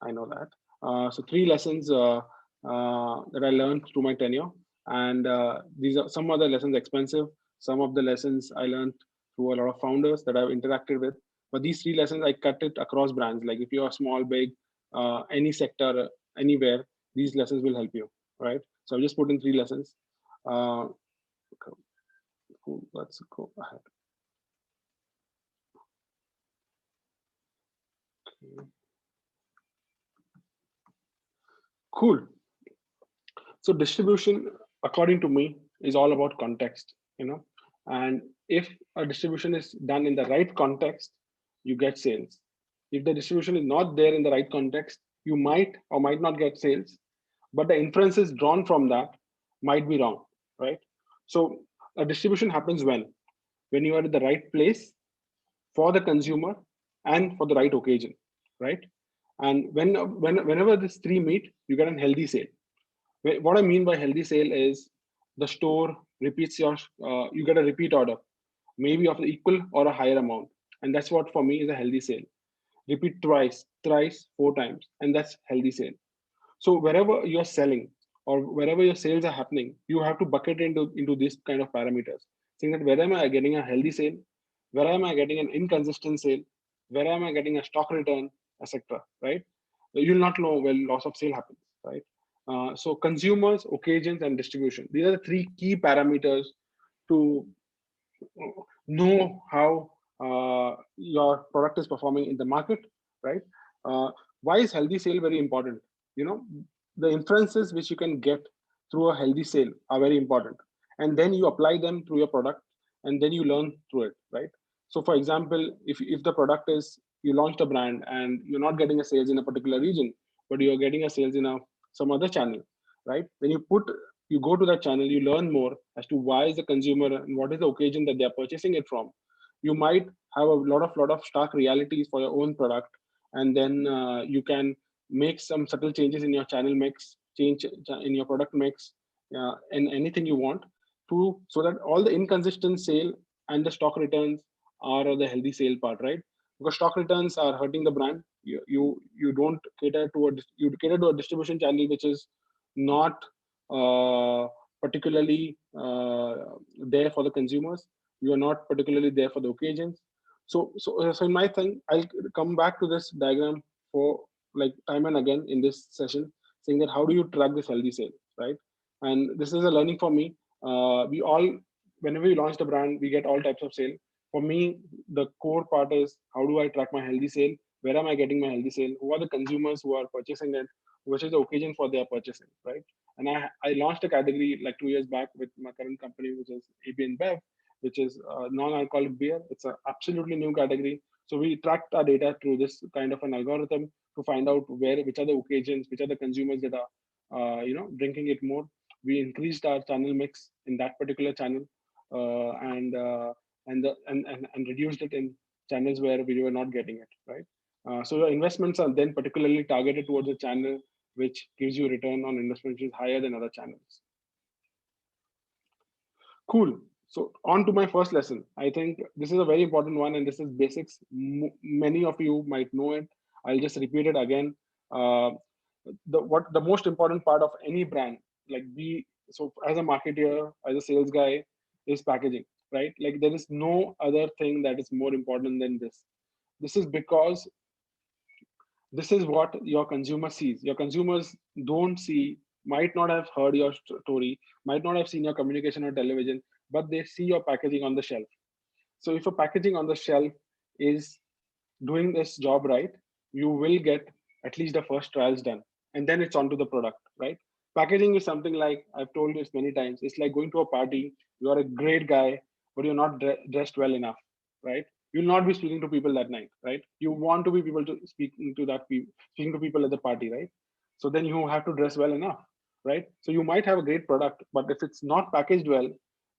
I know that. So three lessons that I learned through my tenure, and these are some other lessons expensive. Some of the lessons I learned through a lot of founders that I've interacted with. But these three lessons I cut it across brands. Like if you're small, big, any sector, anywhere, these lessons will help you, right? So I've just put in three lessons. Uh, cool. Let's go ahead. Okay. Cool. So distribution, according to me, is all about context, and if a distribution is done in the right context, you get sales. If the distribution is not there in the right context, you might or might not get sales, but the inferences drawn from that might be wrong, right? So a distribution happens when you are at the right place for the consumer and for the right occasion, right? And whenever these three meet, you get a healthy sale. What I mean by healthy sale is the store repeats you get a repeat order, maybe of the equal or a higher amount. And that's what for me is a healthy sale. Repeat twice, thrice, four times, and that's healthy sale. So wherever you're selling or wherever your sales are happening, you have to bucket into this kind of parameters. Saying that where am I getting a healthy sale? Where am I getting an inconsistent sale? Where am I getting a stock return, etc. Right? You'll not know when loss of sale happens, right? So consumers, occasions, and distribution. These are the three key parameters to know how your product is performing in the market, right? Uh, why is healthy sale very important? You know, the inferences which you can get through a healthy sale are very important, and then you apply them through your product, and then you learn through it, right? So, for example, if the product is you launched a brand and you're not getting a sales in a particular region, but you're getting a sales in a some other channel, right? When you go to that channel, you learn more as to why is the consumer and what is the occasion that they're purchasing it from. You might have a lot of stark realities for your own product, and then you can make some subtle changes in your channel mix, change in your product mix, and anything you want to, so that all the inconsistent sale and the stock returns are the healthy sale part, right? Because stock returns are hurting the brand. You don't cater to you cater to a distribution channel which is not uh, particularly there for the consumers. You are not particularly there for the occasions. So in my thing, I'll come back to this diagram for like time and again in this session, saying that how do you track this healthy sale, right? And this is a learning for me. We all, whenever we launch the brand, we get all types of sale. For me, the core part is how do I track my healthy sale? Where am I getting my healthy sale? Who are the consumers who are purchasing it? Which is the occasion for their purchasing, right? And I launched a category like 2 years back with my current company, which is AB and Bev, which is non-alcoholic beer. It's an absolutely new category. So we tracked our data through this kind of an algorithm to find out which are the occasions, which are the consumers that are, drinking it more. We increased our channel mix in that particular channel, and reduced it in channels where we were not getting it, right? So your investments are then particularly targeted towards a channel which gives you return on investment which is higher than other channels. Cool. So on to my first lesson. I think this is a very important one, and this is basics. Many of you might know it. I'll just repeat it again. Uh, the most important part of any brand, like so as a marketer, as a sales guy, is packaging, right? Like there is no other thing that is more important than this. This is because this is what your consumer sees. Your consumers don't see, might not have heard your story, might not have seen your communication on television, but they see your packaging on the shelf. So if a packaging on the shelf is doing this job right, you will get at least the first trials done, and then it's onto the product, right? Packaging is something like I've told this many times. It's like going to a party. You are a great guy, but you're not dressed well enough, right? You'll not be speaking to people that night, right? You want to be people to speaking to speaking to people at the party, right? So then you have to dress well enough, right? So you might have a great product, but if it's not packaged well,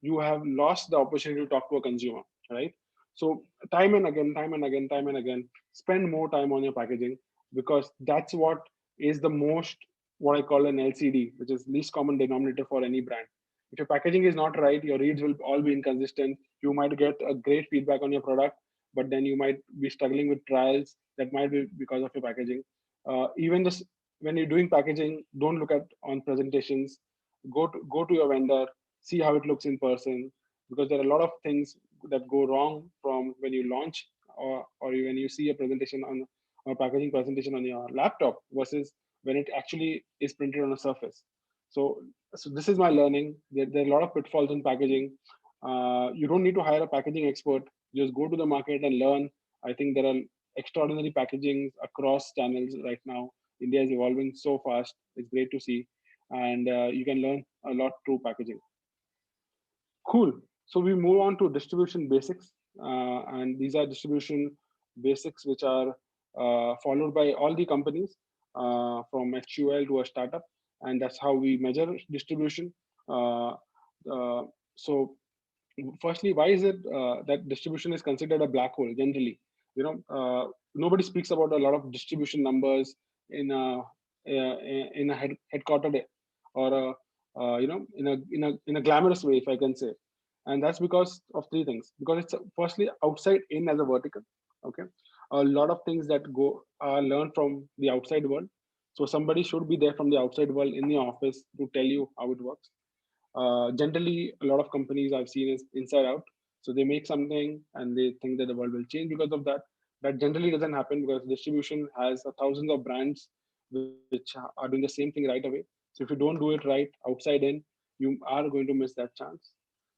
you have lost the opportunity to talk to a consumer, right? So time and again, time and again, time and again, spend more time on your packaging, because that's what is the most, what I call an LCD, which is least common denominator for any brand. If your packaging is not right, your reads will all be inconsistent. You might get a great feedback on your product, but then you might be struggling with trials that might be because of your packaging. Even just when you're doing packaging, don't look at on presentations. Go to your vendor, see how it looks in person, because there are a lot of things that go wrong from when you launch, or when you see a presentation on or packaging presentation on your laptop versus when it actually is printed on a surface. So, so this is my learning. There are a lot of pitfalls in packaging. You don't need to hire a packaging expert. Just go to the market and learn. I think there are extraordinary packaging across channels right now. India is evolving so fast. It's great to see, and you can learn a lot through packaging. Cool. So we move on to distribution basics, and these are distribution basics which are followed by all the companies from HUL to a startup, and that's how we measure distribution. Uh, uh, so firstly, why is it that distribution is considered a black hole generally? Nobody speaks about a lot of distribution numbers in a headquartered or in a glamorous way, if I can say. And that's because of three things. Because it's firstly outside in as a vertical. Okay, a lot of things that go are learned from the outside world. So somebody should be there from the outside world in the office to tell you how it works. Generally, a lot of companies I've seen is inside out. So they make something and they think that the world will change because of that. That generally doesn't happen because distribution has thousands of brands which are doing the same thing right away. So if you don't do it right outside in, you are going to miss that chance.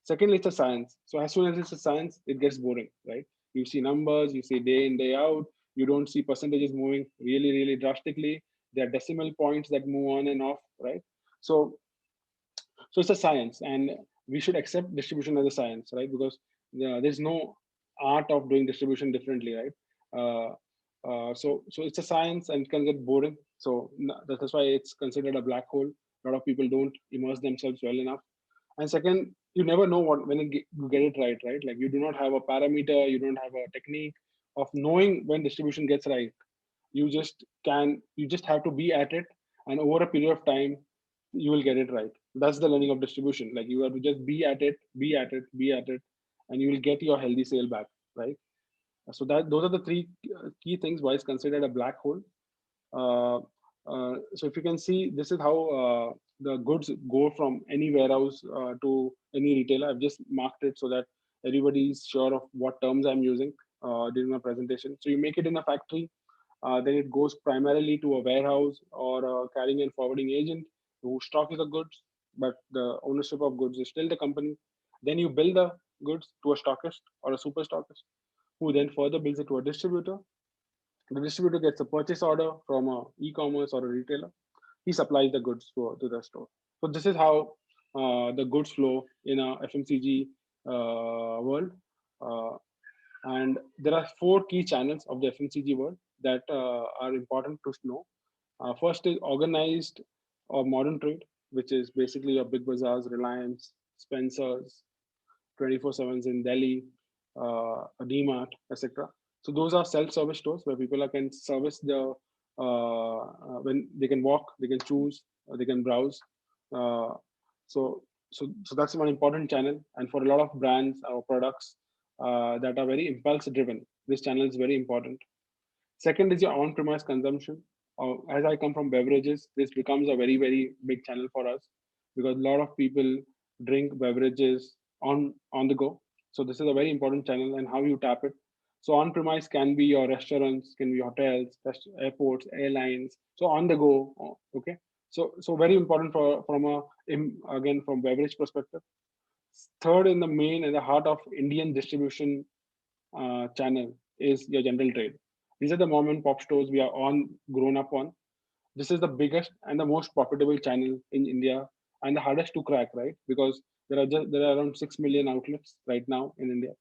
Secondly, it's a science. So as soon as it's a science, it gets boring, right? You see numbers, you see day in, day out. You don't see percentages moving really, really drastically. There are decimal points that move on and off, right? So so it's a science, and we should accept distribution as a science, right? Because there's no art of doing distribution differently, right? So it's a science and it can get boring. So that's why it's considered a black hole. A lot of people don't immerse themselves well enough. And second, you never know what when you get it right, right? Like you do not have a parameter, you don't have a technique of knowing when distribution gets right. You just have to be at it, and over a period of time you will get it right. That's the learning of distribution. Like you have to just be at it, be at it, be at it, and you will get your healthy sale back, right? So that those are the three key things why it's considered a black hole. uh, so if you can see, this is how the goods go from any warehouse to any retailer. I've just marked it so that everybody is sure of what terms I'm using during my presentation. So you make it in a factory, then it goes primarily to a warehouse or a carrying and forwarding agent who stocks the goods, but the ownership of goods is still the company. Then you bill the goods to a stockist or a super stockist, who then further bills it to a distributor. The distributor gets a purchase order from a e-commerce or a retailer. He supplies the goods to the store. So this is how the goods flow in a FMCG world. Uh, and there are four key channels of the FMCG world that are important to know. First is organized or modern trade, which is basically your big bazaars, Reliance, Spencer's, 24/7s in Delhi, DMart, etc. So those are self-service stores where people can service the when they can walk, they can choose, they can browse. Uh, so that's one important channel. And for a lot of brands or products that are very impulse driven, this channel is very important. Second is your on-premise consumption. As I come from beverages, this becomes a very, very big channel for us because a lot of people drink beverages on the go. So this is a very important channel and how you tap it. So on-premise can be your restaurants, can be hotels, airports, airlines. So on the go, okay. So very important for from a again from beverage perspective. Third, in the main and the heart of Indian distribution channel is your general trade. These are the mom and pop stores we are on grown up on. This is the biggest and the most profitable channel in India and the hardest to crack, right? Because there are around 6 million outlets right now in India.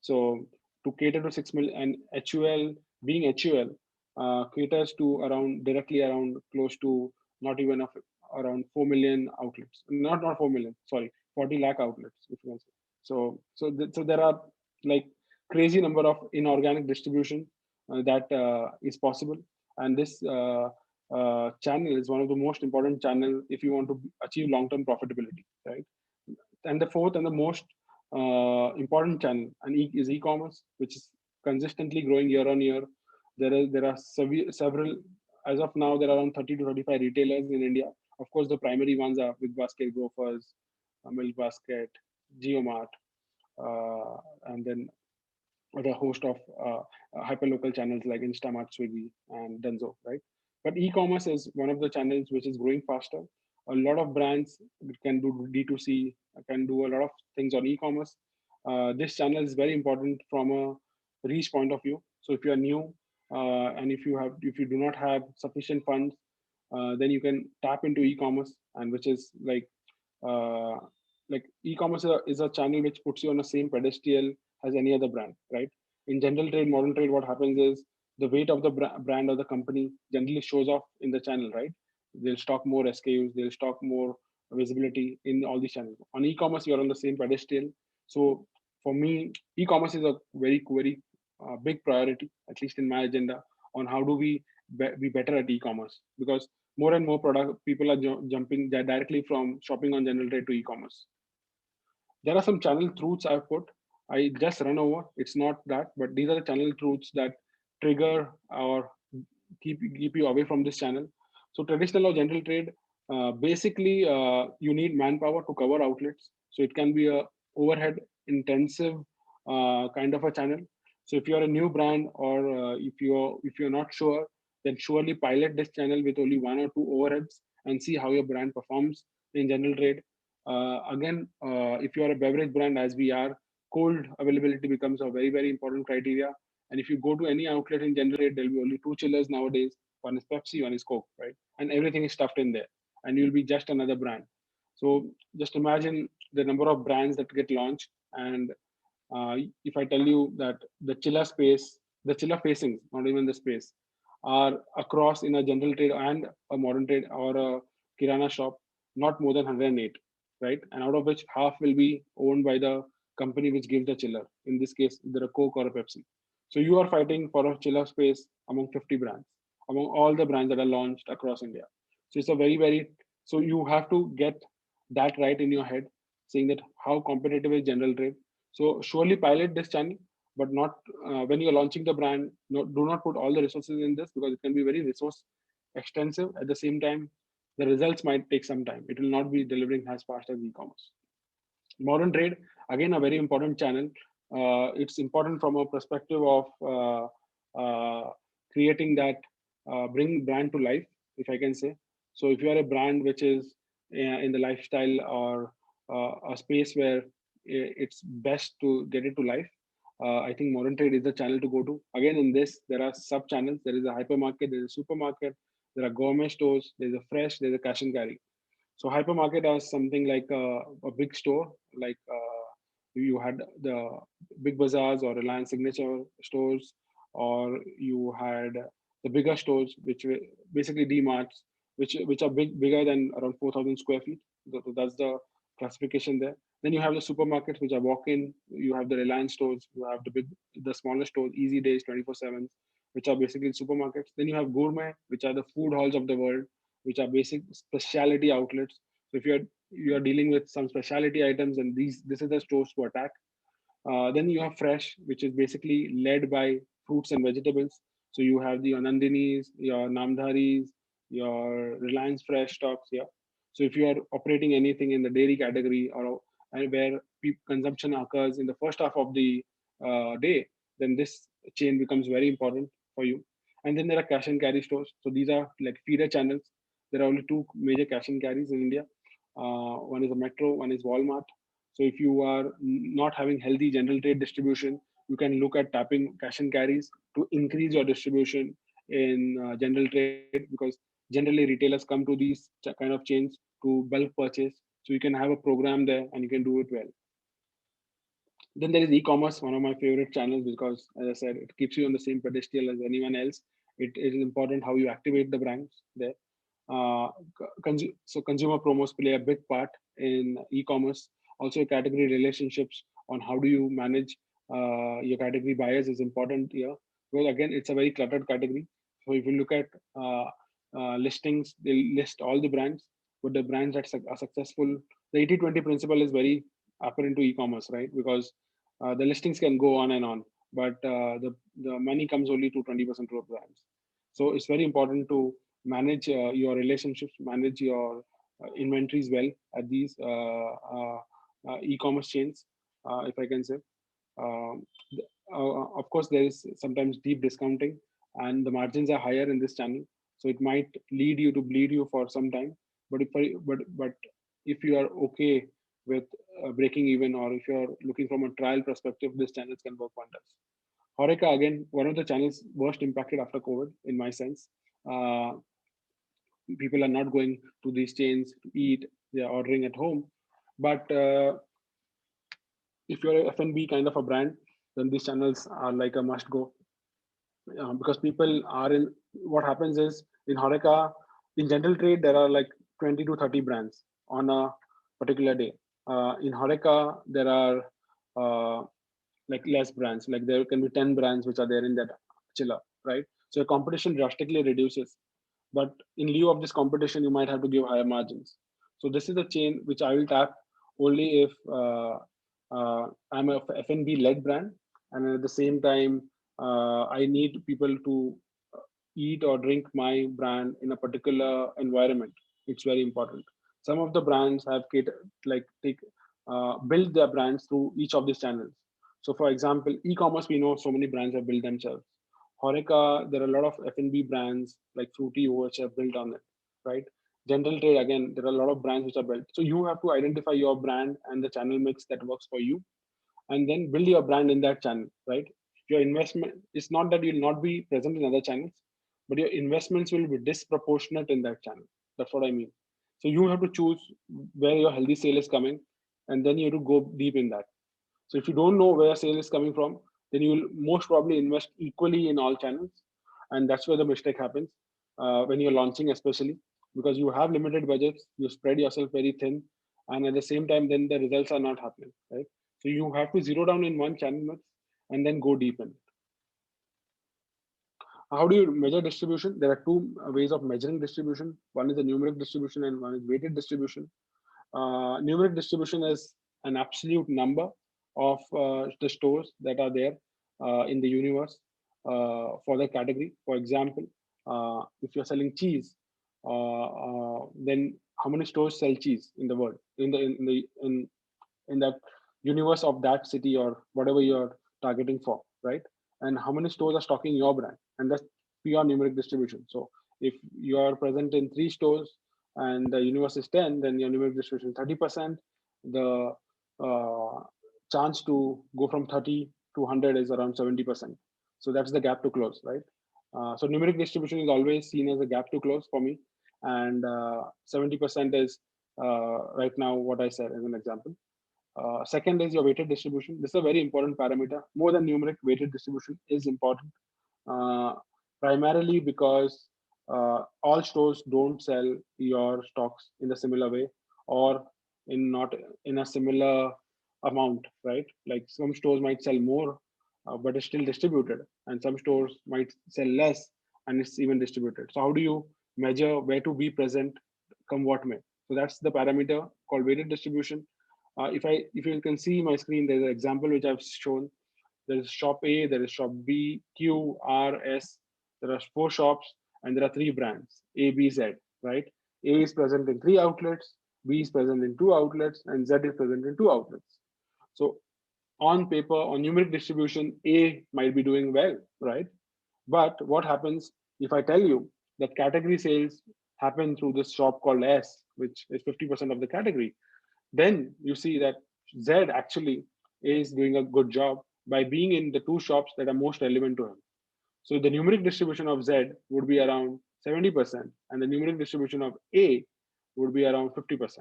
So to cater to 6 million, and HUL being HUL caters to around directly around close to not even of around 4 million outlets. Not 4 million, sorry, 40 lakh outlets, if you can say. So there are like crazy number of inorganic distribution that is possible, and this channel is one of the most important channel if you want to achieve long-term profitability, right? And the fourth and the most important channel is e-commerce, which is consistently growing year on year. There are several as of now, there are around 30 to 35 retailers in India. Of course, the primary ones are Big Basket, Grofers, Milk Basket, GeoMart, and then the host of hyperlocal channels like Instamart, Swiggy, and Dunzo, right? But e-commerce is one of the channels which is growing faster. A lot of brands can do D2C, can do a lot of things on e-commerce. This channel is very important from a reach point of view. So if you are new and if you do not have sufficient funds, then you can tap into e-commerce, and which is uh, like e-commerce is a channel which puts you on the same pedestal as any other brand, right? In general trade, modern trade, what happens is the weight of the brand or the company generally shows off in the channel, right? They'll stock more SKUs, they'll stock more visibility in all these channels. On e-commerce, you're on the same pedestal. So for me, e-commerce is a very big priority, at least in my agenda, on how do we be better at e-commerce, because more and more product people are jumping directly from shopping on general trade to e-commerce. There are some channel truths I've put. I just run over. It's not that, but these are the channel truths that trigger or keep you away from this channel. So traditional or general trade, basically, you need manpower to cover outlets. So it can be a overhead intensive kind of a channel. So if you're a new brand, or if you're not sure, then surely pilot this channel with only one or two overheads and see how your brand performs in general trade. Again, if you are a beverage brand, as we are, cold availability becomes a very important criteria. And if you go to any outlet in general trade, there'll be only two chillers nowadays. One is Pepsi, one is Coke, right? And everything is stuffed in there, and you'll be just another brand. So just imagine the number of brands that get launched. And if I tell you that the chiller facings, not even the space, are across in a general trade and a modern trade or a kirana shop, not more than 108, right? And out of which half will be owned by the company which gives the chiller. In this case, either a Coke or a Pepsi. So you are fighting for a chiller space among 50 brands, among all the brands that are launched across India. So it's a so you have to get that right in your head, saying that how competitive is general trade. So surely pilot this channel, but not when you're launching the brand. No, do not put all the resources in this, because it can be very resource extensive. At the same time, the results might take some time. It will not be delivering as fast as e-commerce. Modern trade, again, a very important channel. It's important from a perspective of creating that bring brand to life, if I can say. So if you are a brand which is in the lifestyle or a space where it's best to get it to life, I think modern trade is the channel to go to. Again, in this, there are sub channels. There is a hypermarket, there is a supermarket, there are gourmet stores, there's a fresh, there's a cash and carry. So hypermarket is something like a big store, like you had the big bazaars or Reliance Signature stores, or you had the bigger stores, which were basically D-marts, which are bigger than around 4,000 square feet. That's the classification there. Then you have the supermarkets, which are walk-in. You have the Reliance stores. You have the smaller stores, Easy Days, 24/7, which are basically supermarkets. Then you have gourmet, which are the food halls of the world, which are basic specialty outlets. So if you're dealing with some specialty items, and this is the stores to attack. Then you have fresh, which is basically led by fruits and vegetables. So you have the Anandinis, your Namdharis, your Reliance Fresh stocks. Yeah. So if you are operating anything in the dairy category, or where consumption occurs in the first half of the day, then this chain becomes very important for you. And then there are cash and carry stores. So these are like feeder channels. There are only two major cash and carries in India. One is a Metro, one is Walmart. So if you are not having healthy general trade distribution, you can look at tapping cash and carries to increase your distribution in general trade, because generally retailers come to these kind of chains to bulk purchase. So you can have a program there and you can do it well. Then there is e-commerce, one of my favorite channels, because as I said, it keeps you on the same pedestal as anyone else. It is important how you activate the brands there. So consumer promos play a big part in e-commerce. Also, category relationships on how do you manage your category buyers is important here. Well, again, it's a very cluttered category. So if you look at listings, they list all the brands, but the brands that are successful, the 80/20 principle is very apparent to e-commerce, right? Because the listings can go on and on, but the money comes only to 20% of brands. So it's very important to manage your relationships, manage your inventories well at these e-commerce chains, if I can say. Um, of course, there is sometimes deep discounting, and the margins are higher in this channel, so it might lead you to bleed you for some time. But if you are okay with breaking even, or if you are looking from a trial perspective, this channels can work wonders. Horeca, again, one of the channels worst impacted after COVID, in my sense. Uh, People are not going to these chains to eat; they are ordering at home. But if you're a F&B kind of a brand, then these channels are like a must go, because people are in. What happens is, in Horeca, in general trade, there are like 20 to 30 brands on a particular day. In Horeca, there are uh, like less brands, like there can be 10 brands which are there in that chiller, right? So your competition drastically reduces, but in lieu of this competition, you might have to give higher margins. So this is a chain which I will tap only if I'm a F&B led brand, and at the same time I need people to eat or drink my brand in a particular environment. It's very important. Some of the brands have like take build their brands through each of these channels. So for example, e-commerce, we know so many brands have built themselves. Horeca, there are a lot of F&B brands like Fruity which are built on it, right? General trade, again, there are a lot of brands which are built. So you have to identify your brand and the channel mix that works for you, and then build your brand in that channel, right? Your investment, it's not that you'll not be present in other channels, but your investments will be disproportionate in that channel. That's what I mean. So you have to choose where your healthy sale is coming, and then you have to go deep in that. So if you don't know where sale is coming from, then you will most probably invest equally in all channels, and that's where the mistake happens when you're launching, especially because you have limited budgets, you spread yourself very thin, and at the same time, then the results are not happening, right? So you have to zero down in one channel mix and then go deep in it. How do you measure distribution? There are two ways of measuring distribution. One is the numeric distribution, and one is weighted distribution. Numeric distribution is an absolute number of the stores that are there in the universe for the category. For example, if you're selling cheese, then how many stores sell cheese in the world, in that universe of that city or whatever you're targeting for, right? And how many stores are stocking your brand, and that's pure numeric distribution. So if you are present in 3 stores and the universe is 10, then your numeric distribution 30%. The uh, chance to go from 30 to 100 is around 70%. So that's the gap to close, right? So numeric distribution is always seen as a gap to close for me, and 70% is right now what I said as an example. Second is your weighted distribution. This is a very important parameter. More than numeric, weighted distribution is important, uh, primarily because all stores don't sell your stocks in a similar way, or in not in a similar amount, right? Like some stores might sell more, but it's still distributed, and some stores might sell less and it's even distributed. So how do you measure where to be present, come what may? So that's the parameter called weighted distribution. If you can see my screen, there's an example which I've shown. There is shop A, there is shop B, Q, R, S. There are 4 shops and there are 3 brands, A, B, Z, right? A is present in 3 outlets, B is present in 2 outlets, and Z is present in 2 outlets. So on paper, on numeric distribution, A might be doing well, right? But what happens if I tell you that category sales happen through this shop called S, which is 50% of the category? Then you see that Z actually is doing a good job by being in the 2 shops that are most relevant to him. So the numeric distribution of Z would be around 70%, and the numeric distribution of A would be around 50%.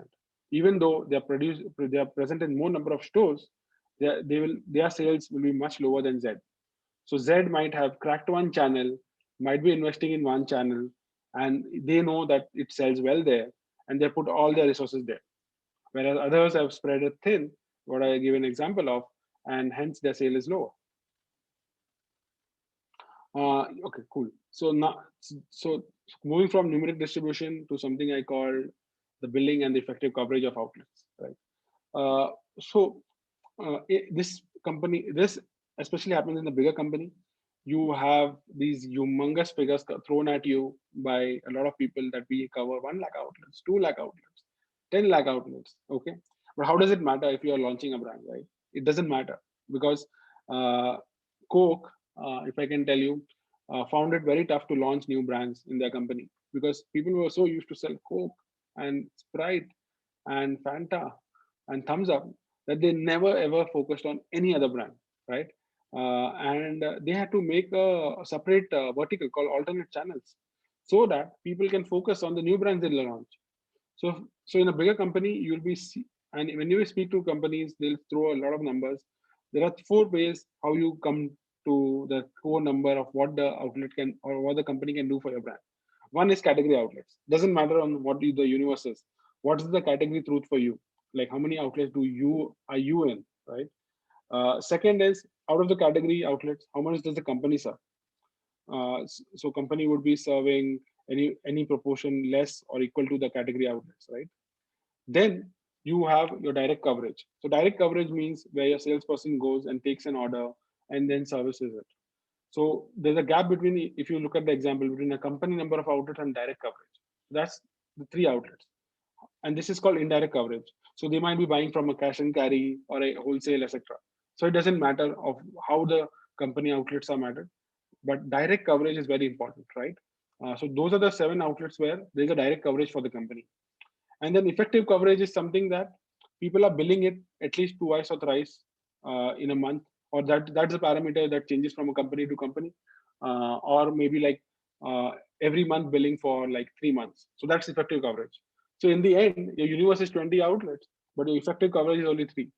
Even though they are present in more number of stores, their sales will be much lower than Z. So Z might have cracked one channel, might be investing in one channel, and they know that it sells well there, and they put all their resources there. Whereas others have spread it thin, what I give an example of, and hence their sale is lower. Okay, cool. So now, so moving from numeric distribution to something I call the billing and the effective coverage of outlets, right? Uh, so this company, this especially happens in the bigger company. you have these humongous figures thrown at you by a lot of people that we cover 1 lakh outlets, 2 lakh outlets, 10 lakh outlets. Okay. But how does it matter if you are launching a brand, right? It doesn't matter because uh, Coke, if I can tell you, found it very tough to launch new brands in their company because people were so used to sell Coke and Sprite and Fanta and Thumbs Up that they never ever focused on any other brand, right? And they had to make a separate vertical called alternate channels so that people can focus on the new brands they launch. So in a bigger company, you'll be and when you speak to companies, they'll throw a lot of numbers. There are 4 ways how you come to the core number of what the outlet can or what the company can do for your brand. One is category outlets. Doesn't matter on what the universe is. What is the category truth for you? Like how many outlets do you are you in, right? Second is out of the category outlets, how much does the company serve? So company would be serving any proportion less or equal to the category outlets, right? Then you have your direct coverage. So direct coverage means where your salesperson goes and takes an order and then services it. So there's a gap between, if you look at the example, between a company number of outlets and direct coverage. That's the 3 outlets. And this is called indirect coverage. So they might be buying from a cash and carry or a wholesale, etc. So it doesn't matter of how the company outlets are mattered, but direct coverage is very important, right? So those are the 7 outlets where there's a direct coverage for the company. And then effective coverage is something that people are billing it at least twice or thrice in a month, or that's a parameter that changes from a company to company, or maybe like uh, every month billing for like 3 months. So that's effective coverage. So in the end, your universe is 20 outlets, but your effective coverage is only 3.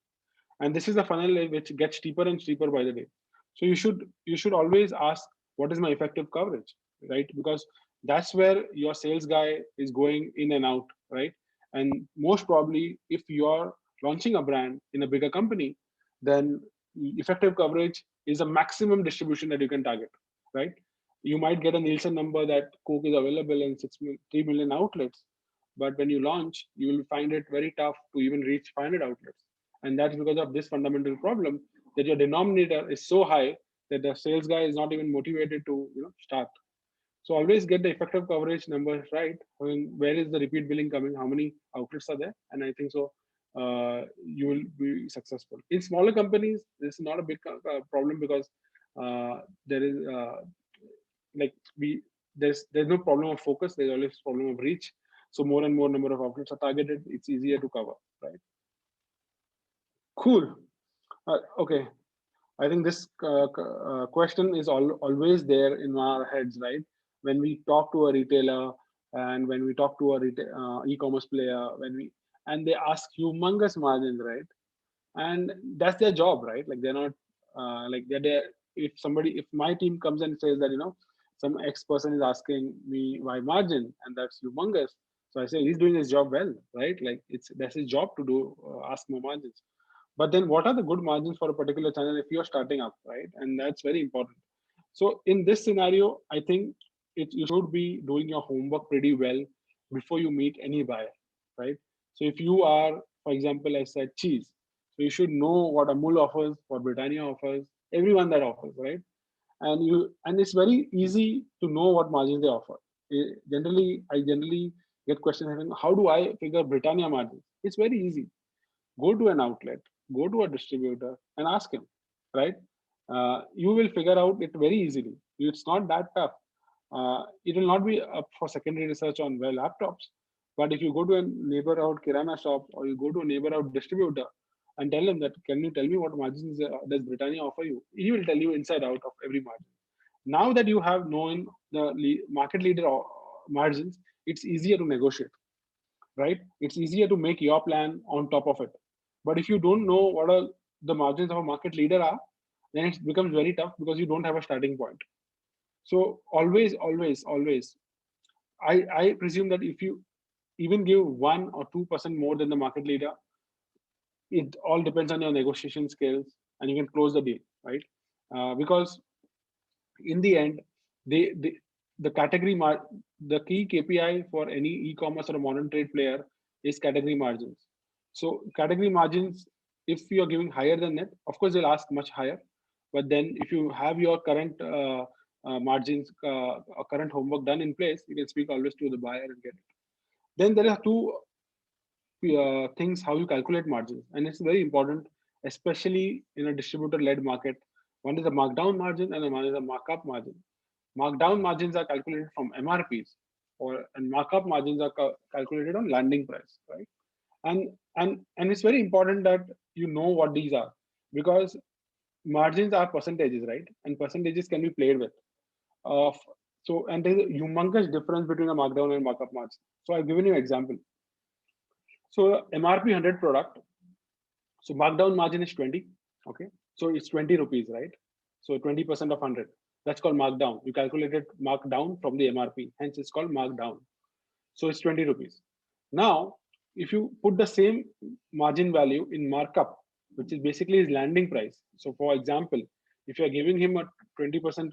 And this is the funnel which gets steeper and steeper by the day. So you should always ask, what is my effective coverage, right? Because that's where your sales guy is going in and out, right? And most probably if you're launching a brand in a bigger company, then effective coverage is a maximum distribution that you can target, right? You might get a Nielsen number that Coke is available in 3 million outlets, but when you launch you will find it very tough to even reach 500 outlets. And that's because of this fundamental problem, that your denominator is so high that the sales guy is not even motivated to start. So always get the effective coverage numbers right. I mean, where is the repeat billing coming? How many outlets are there? And I think so you will be successful. In smaller companies, this is not a big problem because there is like we there's no problem of focus. There's always problem of reach. So more and more number of outlets are targeted. It's easier to cover, right? Cool. Okay. I think this question is always there in our heads, right? When we talk to a retailer and when we talk to a e-commerce player, and they ask humongous margins, right? And that's their job, right? Like they're not like they're there. If my team comes and says that some X person is asking me why margin, and that's humongous, so I say he's doing his job well, right? Like that's his job to do ask more margins. But then what are the good margins for a particular channel if you're starting up, right? And that's very important. So in this scenario, I think you should be doing your homework pretty well before you meet any buyer, right? So if you are, for example, I said cheese, so you should know what Amul offers, what Britannia offers, everyone that offers, right? And it's very easy to know what margins they offer. I generally get questions having, how do I figure Britannia margins? It's very easy. Go to an outlet, go to a distributor and ask him, right? You will figure out it very easily. It's not that tough. It will not be up for secondary research on well laptops. But if you go to a neighborhood kirana shop or you go to a neighborhood distributor and tell him that, can you tell me what margins does Britannia offer you? He will tell you inside out of every margin. Now that you have known the market leader margins, it's easier to negotiate, right? It's easier to make your plan on top of it. But if you don't know what are the margins of a market leader are, then it becomes very tough because you don't have a starting point. So always, I presume that if you even give 1 or 2% more than the market leader, it all depends on your negotiation skills, and you can close the deal, right? Because in the end, they the the key KPI for any e-commerce or a modern trade player is category margins. So category margins, if you are giving higher than that, of course they'll ask much higher. But then if you have your current margins or current homework done in place, you can speak always to the buyer and get it. Then there are two things how you calculate margins, and it's very important, especially in a distributor-led market. One is a markdown margin and one is a markup margin. Markdown margins are calculated from MRPs, and markup margins are calculated on landing price, right? And it's very important that you know what these are, because margins are percentages, right? And percentages can be played with. Uh, so and there's a humongous difference between a markdown and markup margin. So I've given you an example. So MRP 100 product. So markdown margin is 20. Okay. So it's 20 rupees, right? So 20% of 100. That's called markdown. You calculated markdown from the MRP. Hence it's called markdown. So it's 20 rupees. Now, if you put the same margin value in markup, which is basically his landing price. So for example, if you're giving him a 20%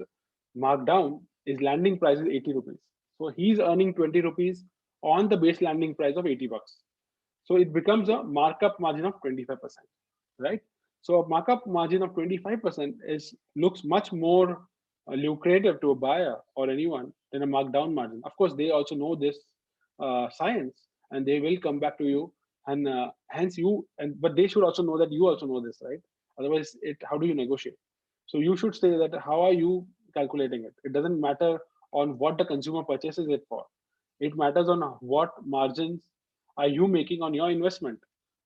markdown, his landing price is 80 rupees. So he's earning 20 rupees on the base landing price of 80 bucks. So it becomes a markup margin of 25%, right? So a markup margin of 25% is looks much more lucrative to a buyer or anyone than a markdown margin. Of course, they also know this science, and they will come back to you, and hence you. And but they should also know that you also know this, right? Otherwise, how do you negotiate? So you should say that how are you calculating it? It doesn't matter on what the consumer purchases it for. It matters on what margins are you making on your investment.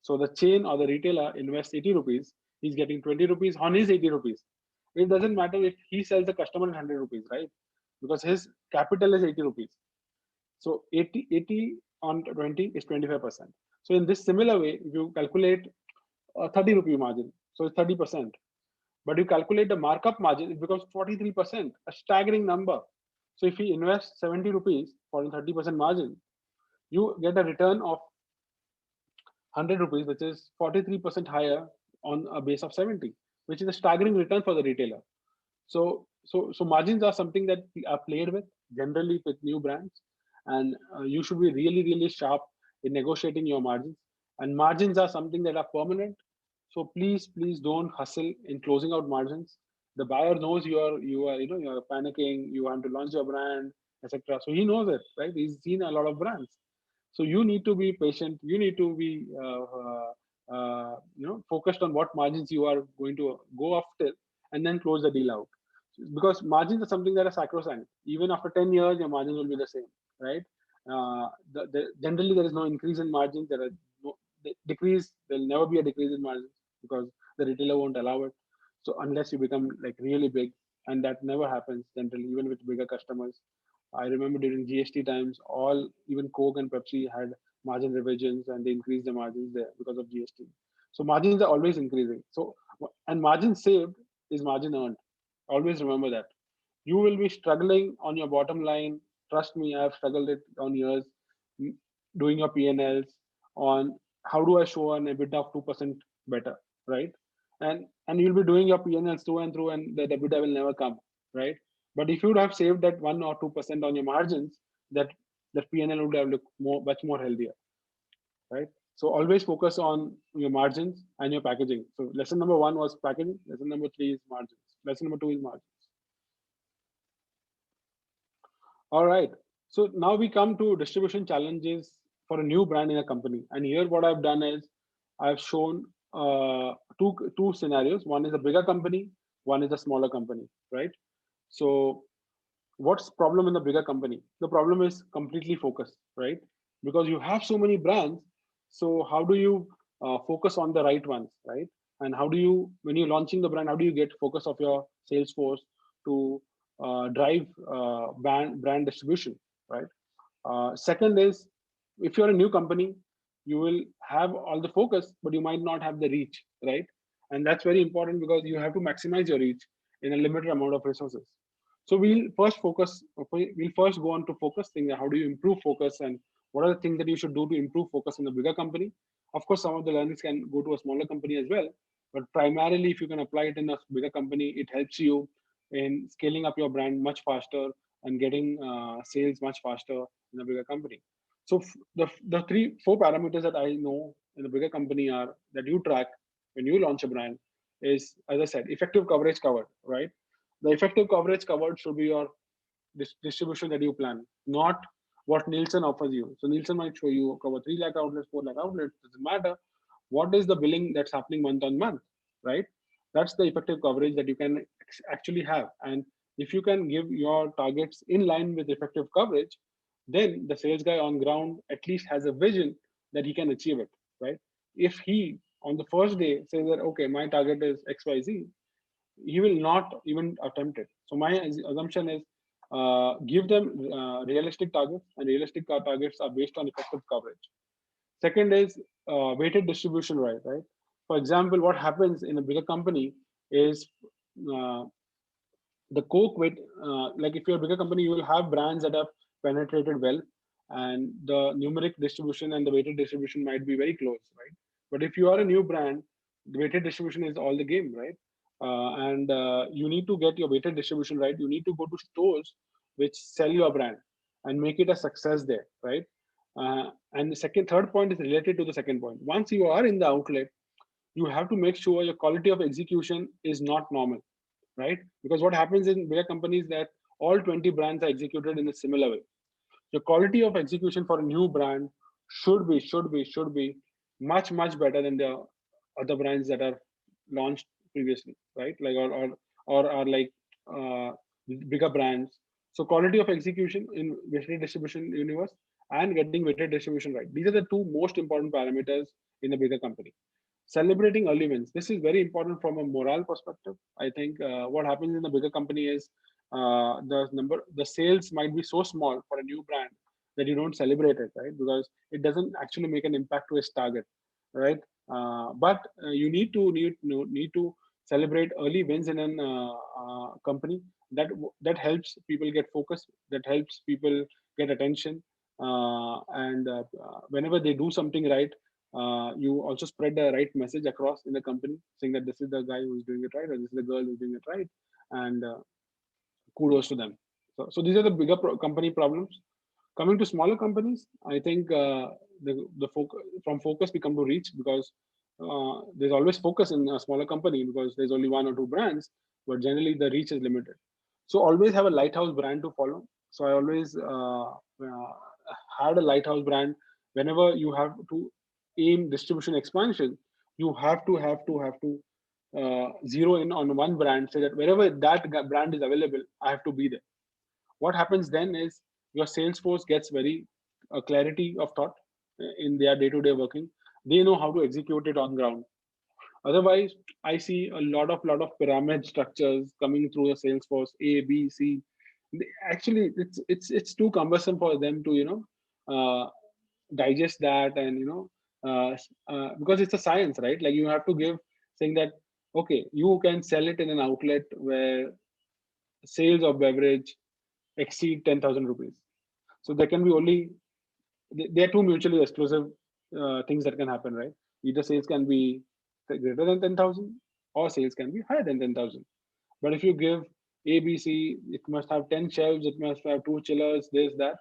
So the chain or the retailer invests 80 rupees, he's getting 20 rupees on his 80 rupees. It doesn't matter if he sells the customer at 100 rupees, right? Because his capital is 80 rupees. So 80 on 20 is 25%. So in this similar way, if you calculate a 30 rupee margin, so it's 30%. But you calculate the markup margin, it becomes 43%, a staggering number. So if he invests 70 rupees for a 30% margin, you get a return of 100 rupees, which is 43% higher on a base of 70, which is a staggering return for the retailer. So margins are something that are played with generally with new brands, and you should be really, really sharp in negotiating your margins. And margins are something that are permanent. So please don't hustle in closing out margins. The buyer knows you're panicking, you want to launch your brand, etc. So he knows it, right? He's seen a lot of brands. So you need to be patient. You need to be focused on what margins you are going to go after, and then close the deal out. Because margins are something that are sacrosanct. Even after 10 years, your margins will be the same, right? Generally, there is no increase in margins. There are no decrease. There will never be a decrease in margins because the retailer won't allow it. So unless you become like really big, and that never happens generally, even with bigger customers. I remember during GST times, even Coke and Pepsi had margin revisions, and they increased the margins there because of GST. So margins are always increasing. So and margin saved is margin earned. Always remember that. You will be struggling on your bottom line. Trust me, I have struggled it on years doing your P&Ls on how do I show an EBITDA of 2% better, right? And you'll be doing your P&Ls through and through, and the EBITDA will never come, right? But if you would have saved that 1 or 2% on your margins, that P&L would have looked much more healthier, right? So always focus on your margins and your packaging. So lesson number 1 was packaging. Lesson number 3 is margins. Lesson number 2 is margins. All right. So now we come to distribution challenges for a new brand in a company. And here what I've done is I've shown two scenarios. One is a bigger company, one is a smaller company, right? So what's problem in the bigger company? The problem is completely focus, right? Because you have so many brands. So how do you focus on the right ones, right? And how do you, when you're launching the brand, how do you get focus of your sales force to drive brand distribution, right? Second is, if you're a new company, you will have all the focus, but you might not have the reach, right? And that's very important because you have to maximize your reach in a limited amount of resources. So we'll first go on to focus thing. How do you improve focus, and what are the things that you should do to improve focus in a bigger company? Of course, some of the learnings can go to a smaller company as well, but primarily, if you can apply it in a bigger company, it helps you in scaling up your brand much faster and getting sales much faster in a bigger company. So the 3-4 parameters that I know in a bigger company are that you track when you launch a brand. is, as I said, effective coverage covered, right? The effective coverage covered should be your distribution that you plan, not what Nielsen offers you. So Nielsen might show you cover 3 lakh outlets, 4 lakh outlets, doesn't matter. What is the billing that's happening month on month, right? That's the effective coverage that you can actually have. And if you can give your targets in line with effective coverage, then the sales guy on ground at least has a vision that he can achieve it, right? If he on the first day says that, okay, my target is XYZ, he will not even attempt it. So my assumption is give them realistic targets, and realistic targets are based on effective coverage. Second is weighted distribution, right? For example, what happens in a bigger company is uh, the Coke with like if you're a bigger company, you will have brands that have penetrated well, and the numeric distribution and the weighted distribution might be very close, right? But if you are a new brand, the weighted distribution is all the game, right? And you need to get your weighted distribution right. You need to go to stores which sell your brand and make it a success there, right? And the third point is related to the second point. Once you are in the outlet, you have to make sure your quality of execution is not normal, right? Because what happens in bigger companies that all 20 brands are executed in a similar way. The quality of execution for a new brand should be much better than the other brands that are launched previously, right? Like or are like uh, bigger brands. So quality of execution in weighted distribution universe and getting weighted distribution right. These are the two most important parameters in a bigger company. Celebrating early wins. This is very important from a morale perspective. I think what happens in a bigger company is the sales might be so small for a new brand that you don't celebrate it, right? Because it doesn't actually make an impact to its target, right? But you need to celebrate early wins in an company. That helps people get focused. That helps people get attention. And whenever they do something right, you also spread the right message across in the company, saying that this is the guy who's doing it right, or this is the girl who's doing it right, and kudos to them. So these are the bigger company problems. Coming to smaller companies, I think the focus from focus we come to reach, because there's always focus in a smaller company because there's only one or two brands, but generally the reach is limited. So always have a lighthouse brand to follow. So I always had a lighthouse brand. Whenever you have to aim distribution expansion, you have to zero in on one brand, say that wherever that brand is available, I have to be there. What happens then is your sales force gets very clarity of thought in their day-to-day working. They know how to execute it on ground. Otherwise, I see a lot of pyramid structures coming through the sales force, A, B, C. Actually, it's too cumbersome for them to digest that, and because it's a science, right? Like you have to give, saying that okay, you can sell it in an outlet where sales of beverage exceed 10,000 rupees. So there can be only, they are two mutually exclusive things that can happen, right? Either sales can be greater than 10,000 or sales can be higher than 10,000. But if you give ABC, it must have 10 shelves, it must have two chillers, this, that.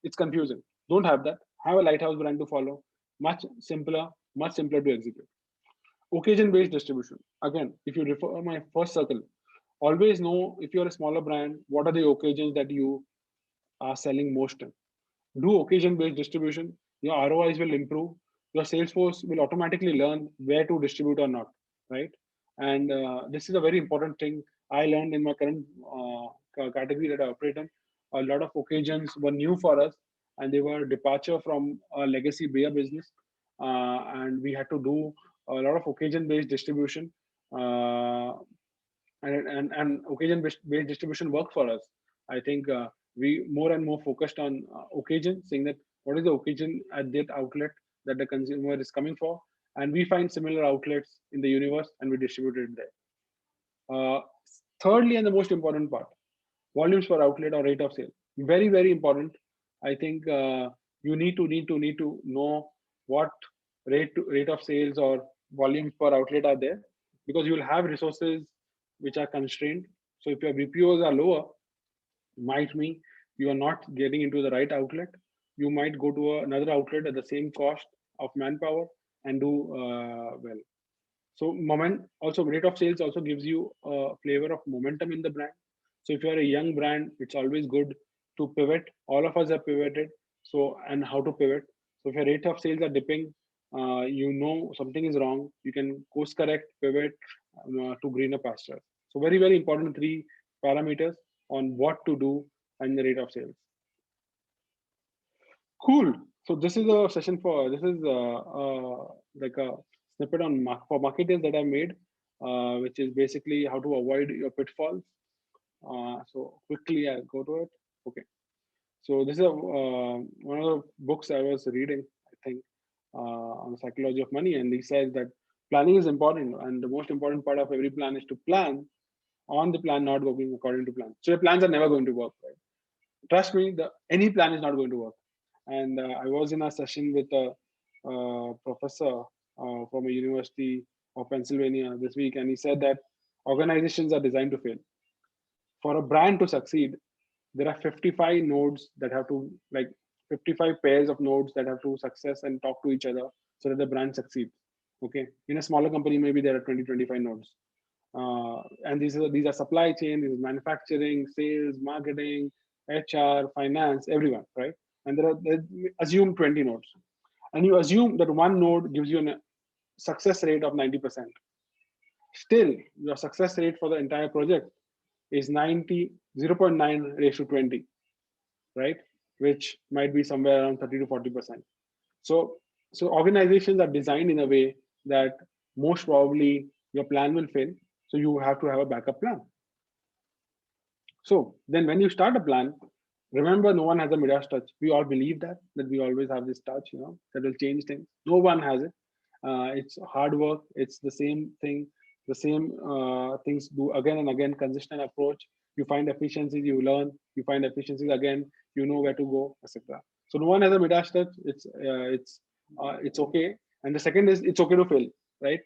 It's confusing. Don't have that. Have a lighthouse brand to follow. Much simpler to execute. Occasion based distribution. Again, if you refer my first circle, always know if you're a smaller brand, what are the occasions that you are selling most in. Do occasion based distribution. Your ROIs will improve. Your sales force will automatically learn where to distribute or not, right? And this is a very important thing I learned in my current category that I operate in. A lot of occasions were new for us, and they were departure from a legacy beer business, and we had to do a lot of occasion based distribution. Uh, and occasion based distribution worked for us. I think we more and more focused on occasion, saying that what is the occasion at that outlet that the consumer is coming for, and we find similar outlets in the universe and we distribute it there. Uh, Thirdly, and the most important part, volumes per outlet or rate of sale. Very important. I think you need to know what rate of sales or volumes per outlet are there, because you will have resources which are constrained. So if your BPOs are lower, might mean you are not getting into the right outlet. You might go to another outlet at the same cost of manpower and do well. So also rate of sales also gives you a flavor of momentum in the brand. So if you are a young brand, it's always good to pivot. All of us have pivoted. So, and how to pivot. So if your rate of sales are dipping, you know something is wrong. You can course correct, pivot to greener pastures. So very, very important three parameters on what to do and the rate of sales. Cool. So this is a session for this is like a snippet on for marketers that I made, which is basically how to avoid your pitfalls. So quickly I'll go to it. Okay. So this is one of the books I was reading, I think, on the psychology of money, and he says that planning is important, and the most important part of every plan is to plan on the plan not working according to plan. So your plans are never going to work, right? Trust me, any plan is not going to work. And I was in a session with a professor from a university of Pennsylvania this week, and he said that organizations are designed to fail. For a brand to succeed, there are 55 nodes that have to, like 55 pairs of nodes that have to success and talk to each other so that the brand succeeds. Okay. In a smaller company, maybe there are 20, 25 nodes. And these are supply chain, these are manufacturing, sales, marketing, HR, finance, everyone, right? And assume 20 nodes, and you assume that one node gives you a success rate of 90%. Still, your success rate for the entire project is 0.9 raised to 20, right? Which might be somewhere around 30 to 40%. So, so organizations are designed in a way that most probably your plan will fail. So you have to have a backup plan. So then when you start a plan, remember no one has a mirage touch. We all believe that we always have this touch, that will change things. No one has it. It's hard work. It's the same thing, the same things do again and again, consistent approach. You find efficiencies, you learn, you find efficiencies again, you know where to go, etc. So no one has a mirage touch. It's okay. And the second is it's okay to fail, right?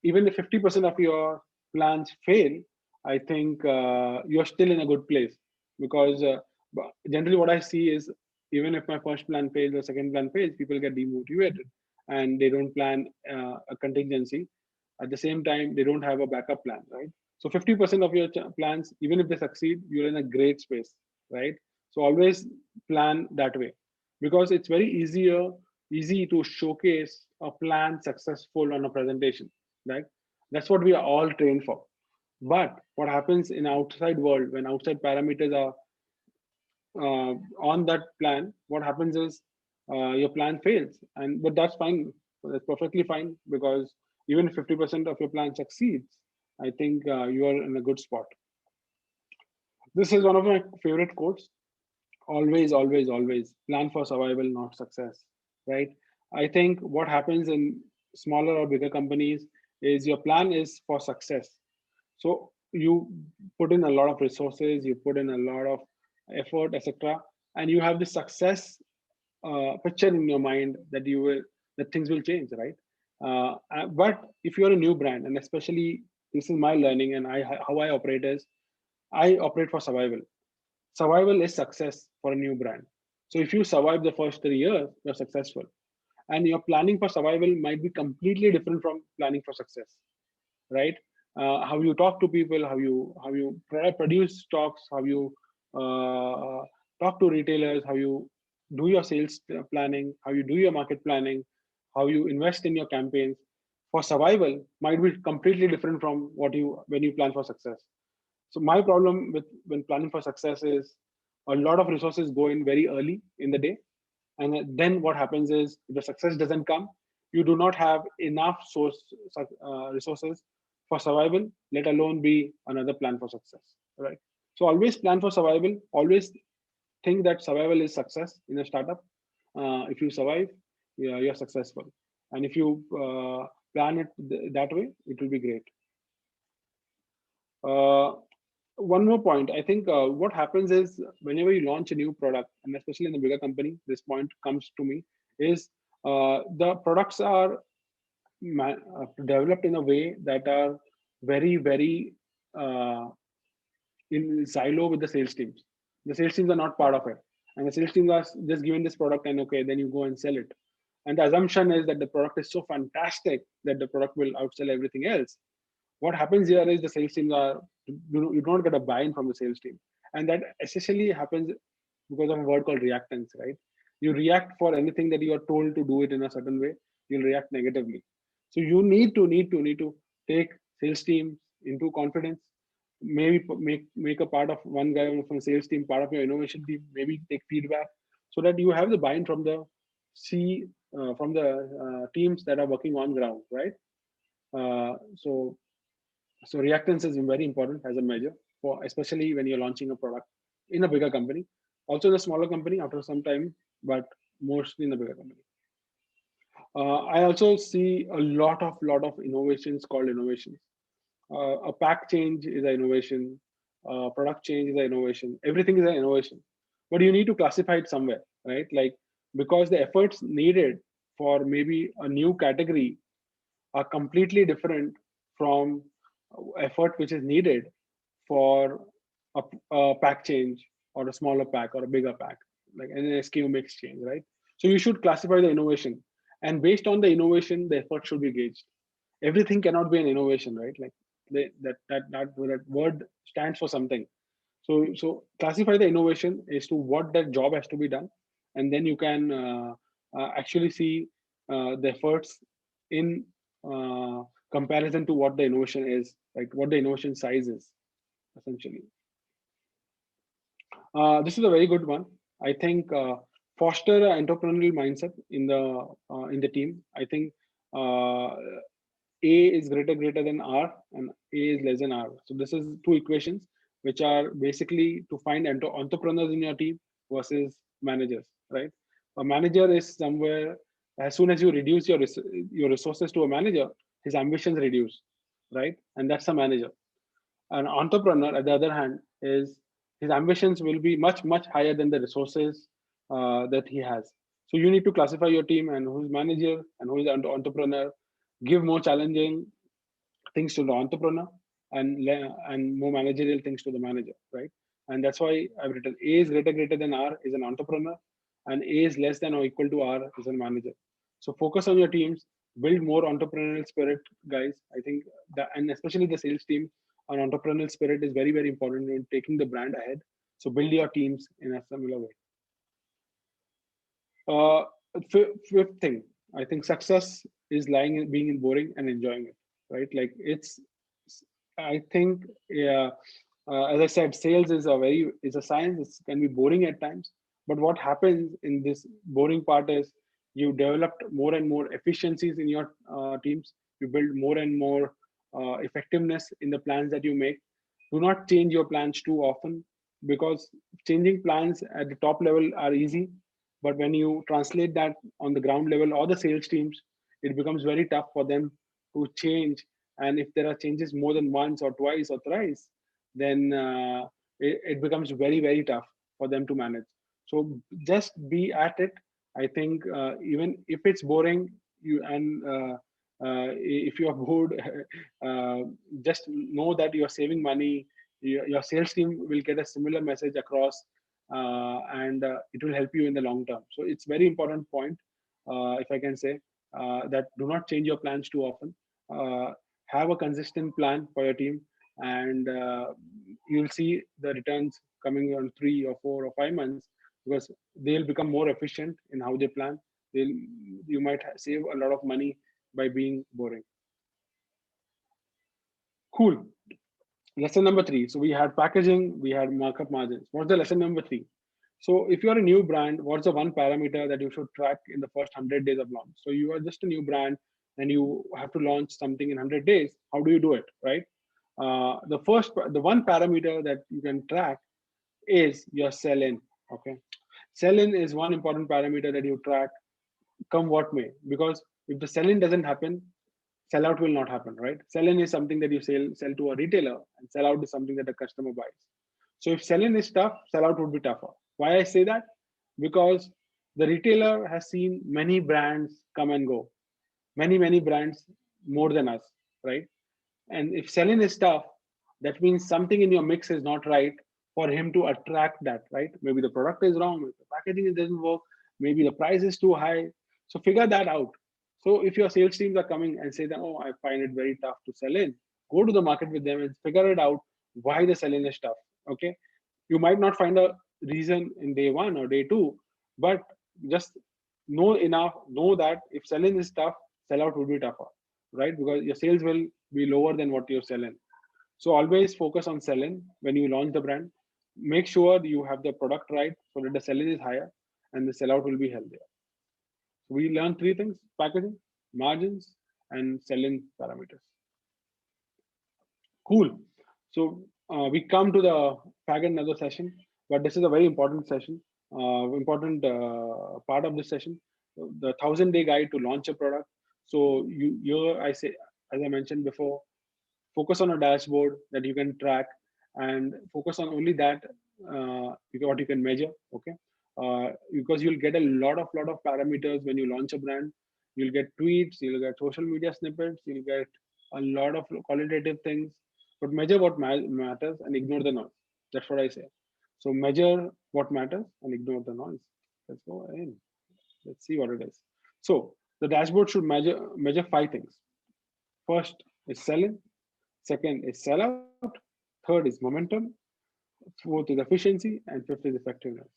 Even if 50% of your plans fail, I think you're still in a good place, because generally what I see is even if my first plan fails or second plan fails, people get demotivated and they don't plan a contingency. At the same time, they don't have a backup plan, right? So 50% of your plans, even if they succeed, you're in a great space, right? So always plan that way, because it's very easy to showcase a plan successful on a presentation, right? That's what we are all trained for. But what happens in outside world when outside parameters are on that plan? What happens is your plan fails, and but that's fine. That's perfectly fine, because even if 50% of your plan succeeds, I think you are in a good spot. This is one of my favorite quotes. Always, always, always plan for survival, not success. Right? I think what happens in smaller or bigger companies is your plan is for success. So you put in a lot of resources, you put in a lot of effort, etc., and you have the success picture in your mind that things will change, right? But if you're a new brand, and especially this is my learning and how I operate is I operate for survival. Survival is success for a new brand. So if you survive the first 3 years, you're successful. And your planning for survival might be completely different from planning for success, right? How you talk to people, how you produce stocks, how you talk to retailers, how you do your sales planning, how you do your market planning, how you invest in your campaigns for survival might be completely different from what you when you plan for success. So my problem with when planning for success is a lot of resources go in very early in the day, and then what happens is if the success doesn't come, you do not have enough resources for survival, let alone be another plan for success, right? So always plan for survival. Always think that survival is success in a startup. If you survive, you're successful, and if you plan it that way, it will be great. Uh, One more point. I think what happens is whenever you launch a new product, and especially in a bigger company, this point comes to me is the products are developed in a way that are very, very in silo with the sales teams. The sales teams are not part of it, and the sales teams are just given this product and okay, then you go and sell it. and the assumption is that the product is so fantastic that the product will outsell everything else. What happens here is the sales teams are, you don't get a buy-in from the sales team, and that essentially happens because of a word called reactance, right? You react for anything that you are told to do it in a certain way, you'll react negatively. So you need to take sales team into confidence. Maybe make a part of one guy from sales team part of your innovation team. Maybe take feedback so that you have the buy-in from the C from the teams that are working on ground, right? So reactance is very important as a measure for, especially when you're launching a product in a bigger company, also in a smaller company after some time, but mostly in the bigger company. I also see a lot of innovations called innovations. A pack change is an innovation. Product change is an innovation. Everything is an innovation, but you need to classify it somewhere, right? Like, because the efforts needed for maybe a new category are completely different from effort which is needed for a pack change or a smaller pack or a bigger pack, like an SKU mix change, right? So you should classify the innovation, and based on the innovation, the effort should be gauged. Everything cannot be an innovation, right? Like that word stands for something. So classify the innovation as to what that job has to be done, and then you can actually see the efforts in uh, comparison to what the innovation is, like what the innovation size is, essentially. This is a very good one. I think foster an entrepreneurial mindset in the team. I think uh, A is greater than R and A is less than R. So this is two equations which are basically to find entrepreneurs in your team versus managers, right? A manager is somewhere, as soon as you reduce your resources to a manager, his ambitions reduce, right? And that's a manager. An entrepreneur, at the other hand, is his ambitions will be much higher than the resources that he has. So you need to classify your team and who's manager and who is entrepreneur. Give more challenging things to the entrepreneur and more managerial things to the manager, right? And that's why I've written A is greater than R is an entrepreneur, and A is less than or equal to R is a manager. So focus on your teams, build more entrepreneurial spirit, guys. I think that, and especially the sales team, an entrepreneurial spirit is very important in taking the brand ahead. So build your teams in a similar way. Uh, Fifth thing, I think success is lying in being in boring and enjoying it, right? Like I think, yeah, as I said, sales is a science. It can be boring at times, but what happens in this boring part is you developed more and more efficiencies in your teams. You build more and more effectiveness in the plans that you make. Do not change your plans too often, because changing plans at the top level are easy, but when you translate that on the ground level or the sales teams, it becomes very tough for them to change. And if there are changes more than once or twice or thrice, then it becomes very tough for them to manage. So just be at it. I think even if it's boring, you and if you are bored, uh, just know that you are saving money. Your sales team will get a similar message across, and it will help you in the long term. So it's very important point, if I can say, that do not change your plans too often. Uh, have a consistent plan for your team, and you'll see the returns coming on 3 or 4 or 5 months, because they'll become more efficient in how they plan. They'll You might save a lot of money by being boring. Cool. Lesson number 3. So we had packaging, we had markup margins. What's the lesson number 3? So if you're a new brand, what's the one parameter that you should track in the first 100 days of launch? So you are just a new brand and you have to launch something in 100 days. How do you do it, right? The one parameter that you can track is your sell-in. Okay, sell-in is one important parameter that you track, come what may, because if the sell-in doesn't happen, sellout will not happen, right? Sell-in is something that you sell to a retailer, and sellout is something that a customer buys. So if sell-in is tough, sellout would be tougher. Why I say that? Because the retailer has seen many brands come and go, many brands more than us, right? And if sell-in is tough, that means something in your mix is not right for him to attract that, right? Maybe the product is wrong, maybe the packaging doesn't work, maybe the price is too high. So figure that out. So if your sales teams are coming and say that, oh, I find it very tough to sell in, go to the market with them and figure it out why the selling is tough. Okay. You might not find a reason in day one or day two, but just know that if selling is tough, sell out will be tougher, right? Because your sales will be lower than what you're selling. So always focus on selling when you launch the brand. Make sure you have the product right so that the selling is higher and the sellout will be healthier. So we learned three things: packaging, margins, and selling parameters. Cool. So we come to the fag and another session, but this is a very important session, important part of this session, the 1,000-day guide to launch a product. So I say, as I mentioned before, focus on a dashboard that you can track and focus on only that what you can measure. Okay, because you'll get a lot of parameters when you launch a brand. You'll get tweets, you'll get social media snippets, you'll get a lot of qualitative things, but measure what matters and ignore the noise. That's what I say. So measure what matters and ignore the noise. Let's go in. Let's see what it is. So the dashboard should measure five things. First is selling. Second is sellout. Third is momentum. Fourth is efficiency. And fifth is effectiveness.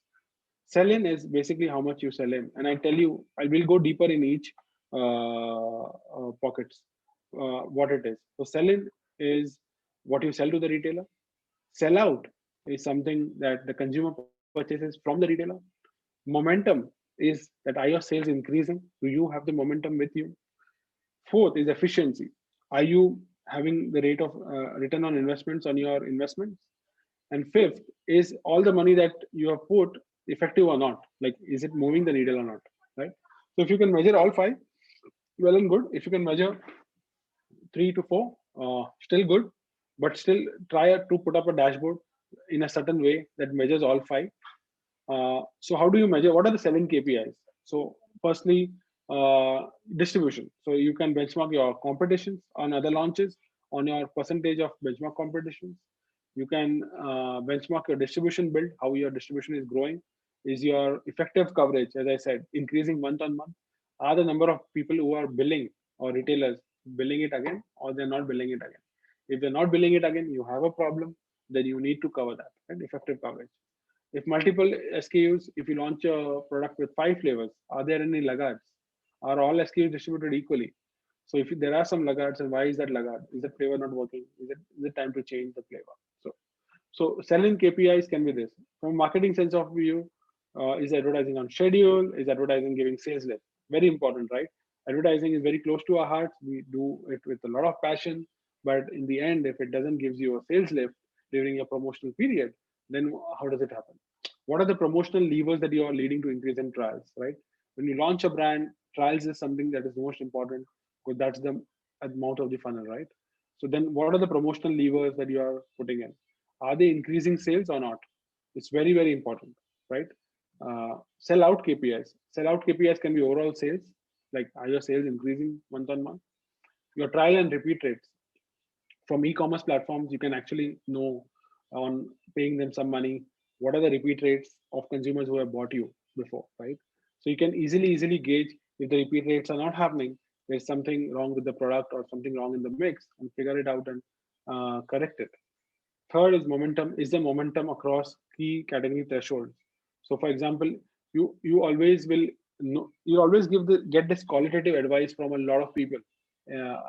Sell in is basically how much you sell in. And I tell you, I will go deeper in each pockets, what it is. So sell in is what you sell to the retailer. Sell out is something that the consumer purchases from the retailer. Momentum is that are your sales increasing? Do you have the momentum with you? Fourth is efficiency. Are you having the rate of return on investments on your investments? And fifth is all the money that you have put effective or not? Like, is it moving the needle or not? Right. So if you can measure all five, well and good. If you can measure three to four, still good. But still try to put up a dashboard in a certain way that measures all five. So how do you measure? What are the selling KPIs? So firstly, distribution. So you can benchmark your competitions on other launches on your percentage of benchmark competitions. You can benchmark your distribution build, how your distribution is growing. Is your effective coverage, as I said, increasing month on month? Are the number of people who are billing or retailers billing it again, or they're not billing it again? If they're not billing it again, you have a problem. Then you need to cover that, right? Effective coverage. If multiple SKUs, if you launch a product with 5 flavors, are there any laggards? Are all SKUs distributed equally? So if there are some laggards, and why is that laggard? Is that flavor not working? Is it time to change the flavor? So selling KPIs can be this. From a marketing sense of view, is advertising on schedule? Is advertising giving sales lift? Very important, right? Advertising is very close to our hearts. We do it with a lot of passion, but in the end, if it doesn't give you a sales lift during a promotional period, then how does it happen? What are the promotional levers that you are leading to increase in trials, right? When you launch a brand, trials is something that is most important because that's the amount of the funnel, right? So then what are the promotional levers that you are putting in? Are they increasing sales or not? It's very, very important, right? Sell out KPIs. Sell out KPIs can be overall sales, like are your sales increasing month on month? Your trial and repeat rates. From e-commerce platforms, you can actually know on paying them some money, what are the repeat rates of consumers who have bought you before, right? So you can easily gauge if the repeat rates are not happening, there's something wrong with the product or something wrong in the mix, and figure it out and correct it. Third is momentum. Is the momentum across key category thresholds? So, for example, you always will know, you always get this qualitative advice from a lot of people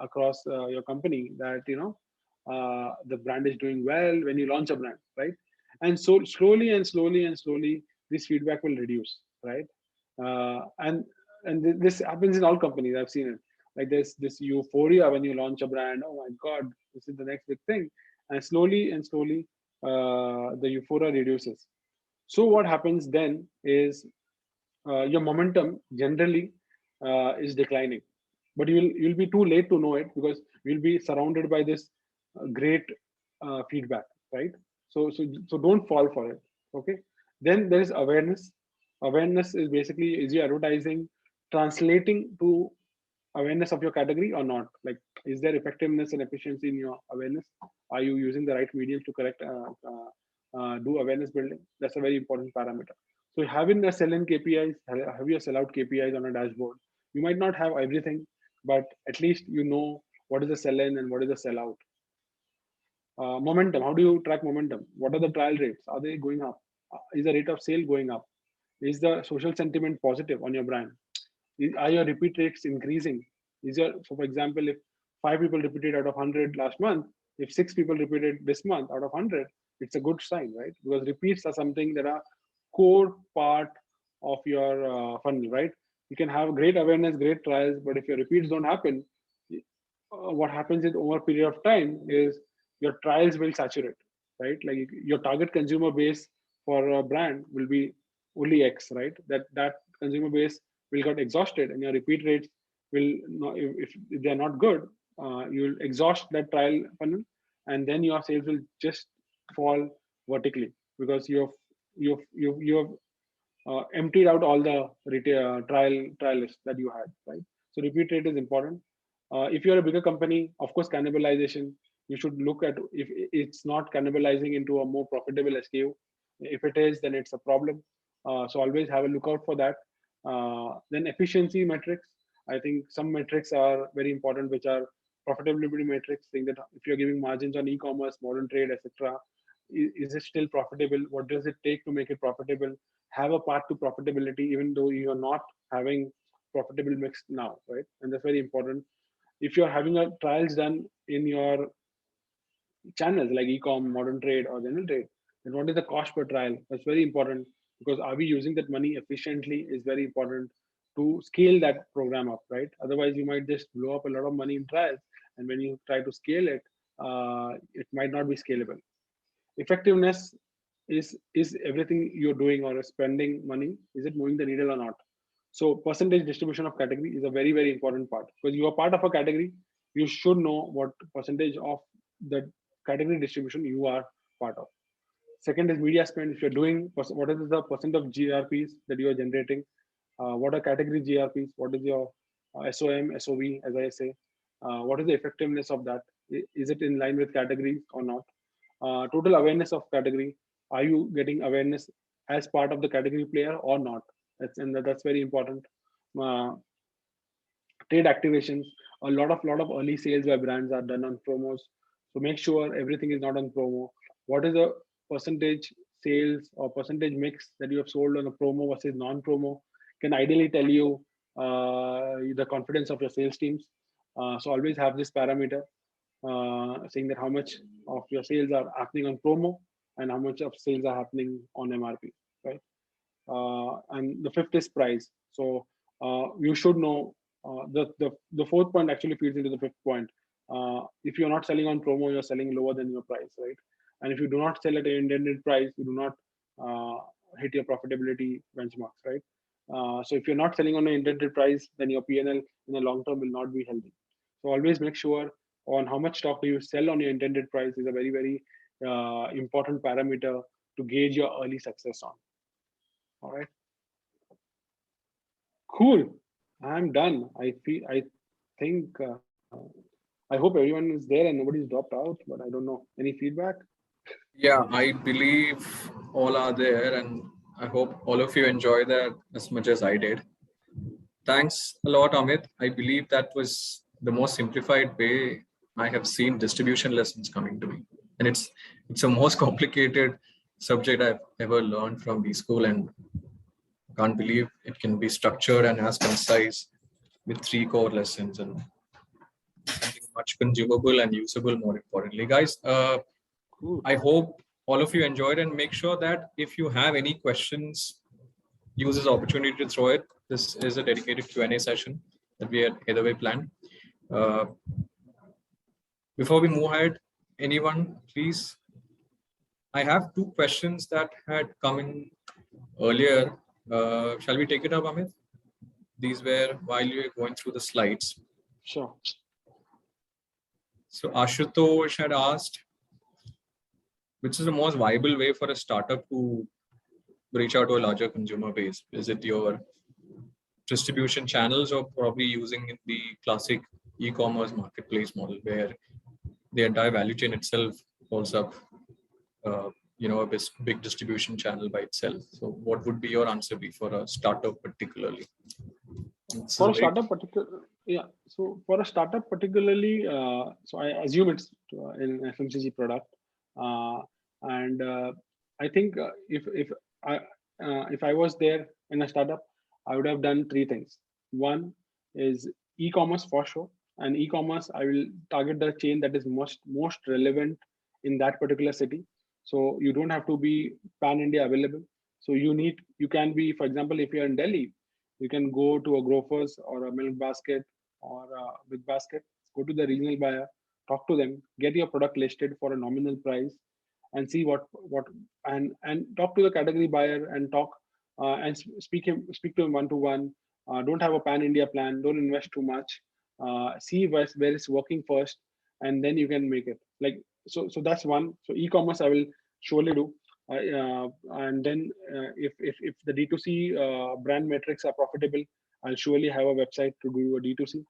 across your company that the brand is doing well when you launch a brand, right? And so slowly, this feedback will reduce, right? And this happens in all companies. I've seen it. Like this euphoria when you launch a brand. Oh my God, this is the next big thing, and slowly the euphoria reduces. So what happens then is your momentum generally is declining, but you'll be too late to know it because you'll be surrounded by this great feedback, right? So don't fall for it. Okay. Then there is awareness. Awareness is basically, is your advertising translating to awareness of your category or not? Like, is there effectiveness and efficiency in your awareness? Are you using the right mediums to correct do awareness building? That's a very important parameter. So having a sell-in KPIs, have your sell-out KPIs on a dashboard. You might not have everything, but at least you know what is the sell in and what is the sell out. Momentum. How do you track momentum? What are the trial rates? Are they going up? Is the rate of sale going up? Is the social sentiment positive on your brand? Are your repeat rates increasing? So for example, if 5 people repeated out of 100 last month, if 6 people repeated this month out of 100, it's a good sign, right? Because repeats are something that are core part of your funnel, right? You can have great awareness, great trials, but if your repeats don't happen, what happens is over a period of time is your trials will saturate, right? Like your target consumer base for a brand will be only X, right? That consumer base will get exhausted, and your repeat rates will not, if they're not good, you'll exhaust that trial funnel, and then your sales will just fall vertically because you've emptied out all the retail trialists that you had, right? So repeat rate is important. If you're a bigger company, of course, cannibalization, you should look at if it's not cannibalizing into a more profitable SKU. If it is, then it's a problem. So always have a look out for that. Then efficiency metrics. I think some metrics are very important, which are profitability metrics, saying that if you're giving margins on e-commerce, modern trade, etc., is it still profitable? What does it take to make it profitable? Have a path to profitability, even though you're not having profitable mix now, right? And that's very important. If you're having a trials done in your channels like e-com, modern trade, or general trade, then what is the cost per trial? That's very important, because are we using that money efficiently is very important to scale that program up, right? Otherwise, you might just blow up a lot of money in trials, and when you try to scale it, it might not be scalable. Effectiveness is everything you're doing or spending money, is it moving the needle or not? So percentage distribution of category is a very, very important part, because you are part of a category. You should know what percentage of the category distribution you are part of. Second is media spend. If you're doing, what is the percent of GRPs that you are generating? What are category GRPs? What is your SOM, SOV, as I say? What is the effectiveness of that? Is it in line with categories or not? Total awareness of category. Are you getting awareness as part of the category player or not? That's very important. Uh, Trade activations. A lot of early sales by brands are done on promos. So make sure everything is not on promo. What is the percentage sales or percentage mix that you have sold on a promo versus non-promo? Can ideally tell you the confidence of your sales teams. So always have this parameter saying that how much of your sales are happening on promo and how much of sales are happening on MRP, right? And the fifth is price. So you should know the fourth point actually feeds into the fifth point. If you're not selling on promo, you're selling lower than your price, right? And if you do not sell at an intended price, you do not hit your profitability benchmarks, right? So if you're not selling on an intended price, then your PNL in the long term will not be healthy. So always make sure on how much stock do you sell on your intended price is a very, very important parameter to gauge your early success on. All right. Cool. I'm done. I think, I hope everyone is there and nobody's dropped out, but I don't know. Any feedback? Yeah, I believe all are there, and I hope all of you enjoy that as much as I did. Thanks a lot, Amit. I believe that was the most simplified way I have seen distribution lessons coming to me. And it's a most complicated subject I've ever learned from B school, and can't believe it can be structured and as concise with 3 core lessons and something much consumable and usable, more importantly. Guys, Cool. I hope all of you enjoyed, and make sure that if you have any questions, use this opportunity to throw it. This is a dedicated Q&A session that we had either way planned. Uh, Before we move ahead, anyone, please? I have 2 questions that had come in earlier. Shall we take it up, Amit? These were while you were going through the slides. Sure. So Ashutosh had asked, which is the most viable way for a startup to reach out to a larger consumer base? Is it your distribution channels, or probably using the classic e-commerce marketplace model where the entire value chain itself holds up, a big distribution channel by itself? So what would be your answer be for a startup particularly? It's For a very startup, yeah. So for a startup, particularly, so I assume it's in FMCG product, uh, and I think if I was there in a startup, I would have done three things. One is e-commerce for sure, and e-commerce I will target the chain that is most relevant in that particular city. So you don't have to be pan India available. So you can be, for example, if you're in Delhi, you can go to a grofers or a milk basket or a big basket, go to the regional buyer, talk to them, get your product listed for a nominal price, and see what and talk to the category buyer and talk and speak to him one to one. Don't have a pan India plan. Don't invest too much. See where it's working first, and then you can make it. Like so that's one. So e-commerce I will surely do. And then if the D2C brand metrics are profitable, I'll surely have a website to do a D2C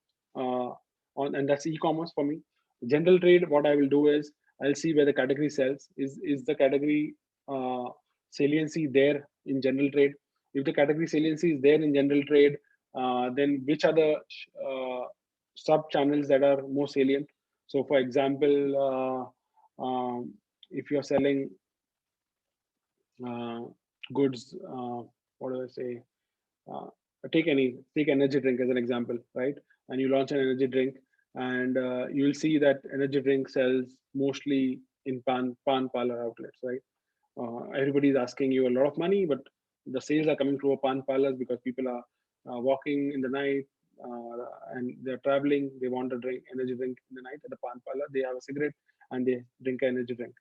and that's e-commerce for me. General trade, what I will do is I'll see where the category sells. Is the category saliency there in general trade? If the category saliency is there in general trade, then which are the sub channels that are more salient? So, for example, if you're selling uh, goods, what do I say? Uh, take energy drink as an example, right? And you launch an energy drink, and you will see that energy drink sells mostly in pan parlor outlets, right? Everybody is asking you a lot of money, but the sales are coming through a pan parlors because people are walking in the night and they're traveling. They want to drink energy drink in the night at the pan parlor. They have a cigarette and they drink an energy drink.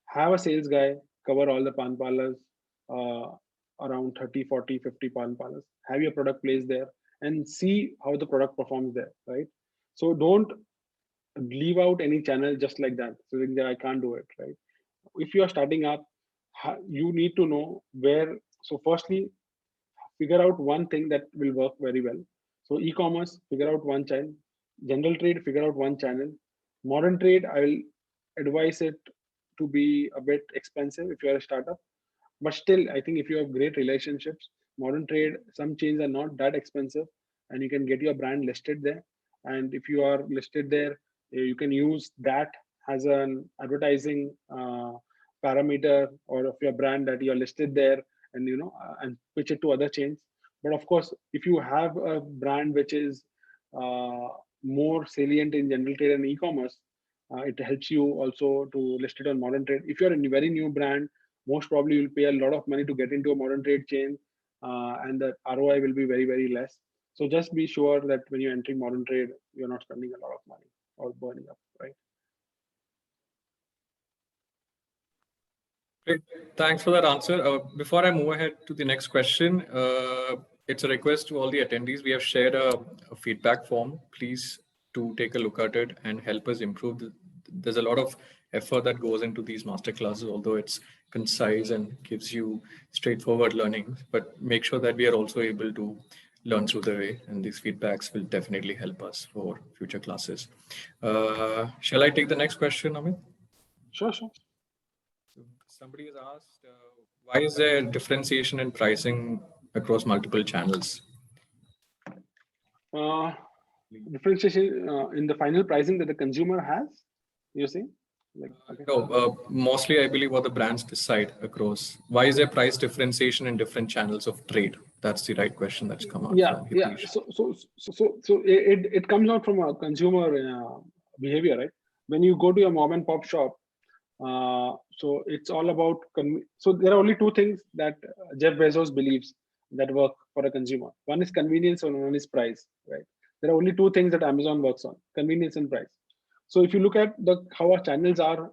Have a sales guy cover all the pan parlors, uh, around 30, 40, 50 pan parlors. Have your product placed there and see how the product performs there, right? So don't leave out any channel just like that. So think that I can't do it, right? If you are starting up, you need to know where. So firstly, figure out one thing that will work very well. So e-commerce, figure out one channel. General trade, figure out one channel. Modern trade, I will advise it to be a bit expensive if you're a startup. But still, I think if you have great relationships, modern trade, some chains are not that expensive and you can get your brand listed there. And if you are listed there, you can use that as an advertising parameter or of your brand that you're listed there and and pitch it to other chains. But of course, if you have a brand which is uh, more salient in general trade and e-commerce, it helps you also to list it on modern trade. If you're a very new brand, most probably you'll pay a lot of money to get into a modern trade chain, and the ROI will be very, very less. So just be sure that when you're entering modern trade, you're not spending a lot of money or burning up, right? great. Thanks for that answer. Before I move ahead to the next question, it's a request to all the attendees. We have shared a feedback form. Please do take a look at it and help us improve. There's a lot of effort that goes into these master classes, although it's concise and gives you straightforward learning. But make sure that we are also able to learn through the way, and these feedbacks will definitely help us for future classes. Shall I take the next question, Amit? Sure, sure. Somebody has asked, why is there differentiation in pricing across multiple channels? Uh, Differentiation in the final pricing that the consumer has, you see? Like, okay. No, mostly I believe what the brands decide across. Why is there price differentiation in different channels of trade? That's the right question that's come out Yeah, from yeah. Hitesh. So it comes out from a consumer behavior, right? When you go to a mom and pop shop, so it's all about so there are only two things that Jeff Bezos believes that work for a consumer. One is convenience and one is price, right? There are only two things that Amazon works on: convenience and price. So if you look at the how our channels are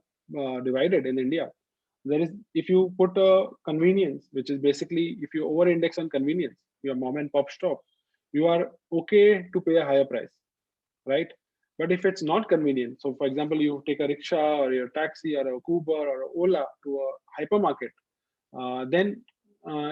divided in India, there is, if you put a convenience, which is basically if you over index on convenience, your mom and pop shop, you are okay to pay a higher price, right? But if it's not convenient, so for example, you take a rickshaw or your taxi or a Uber or a Ola to a hypermarket, then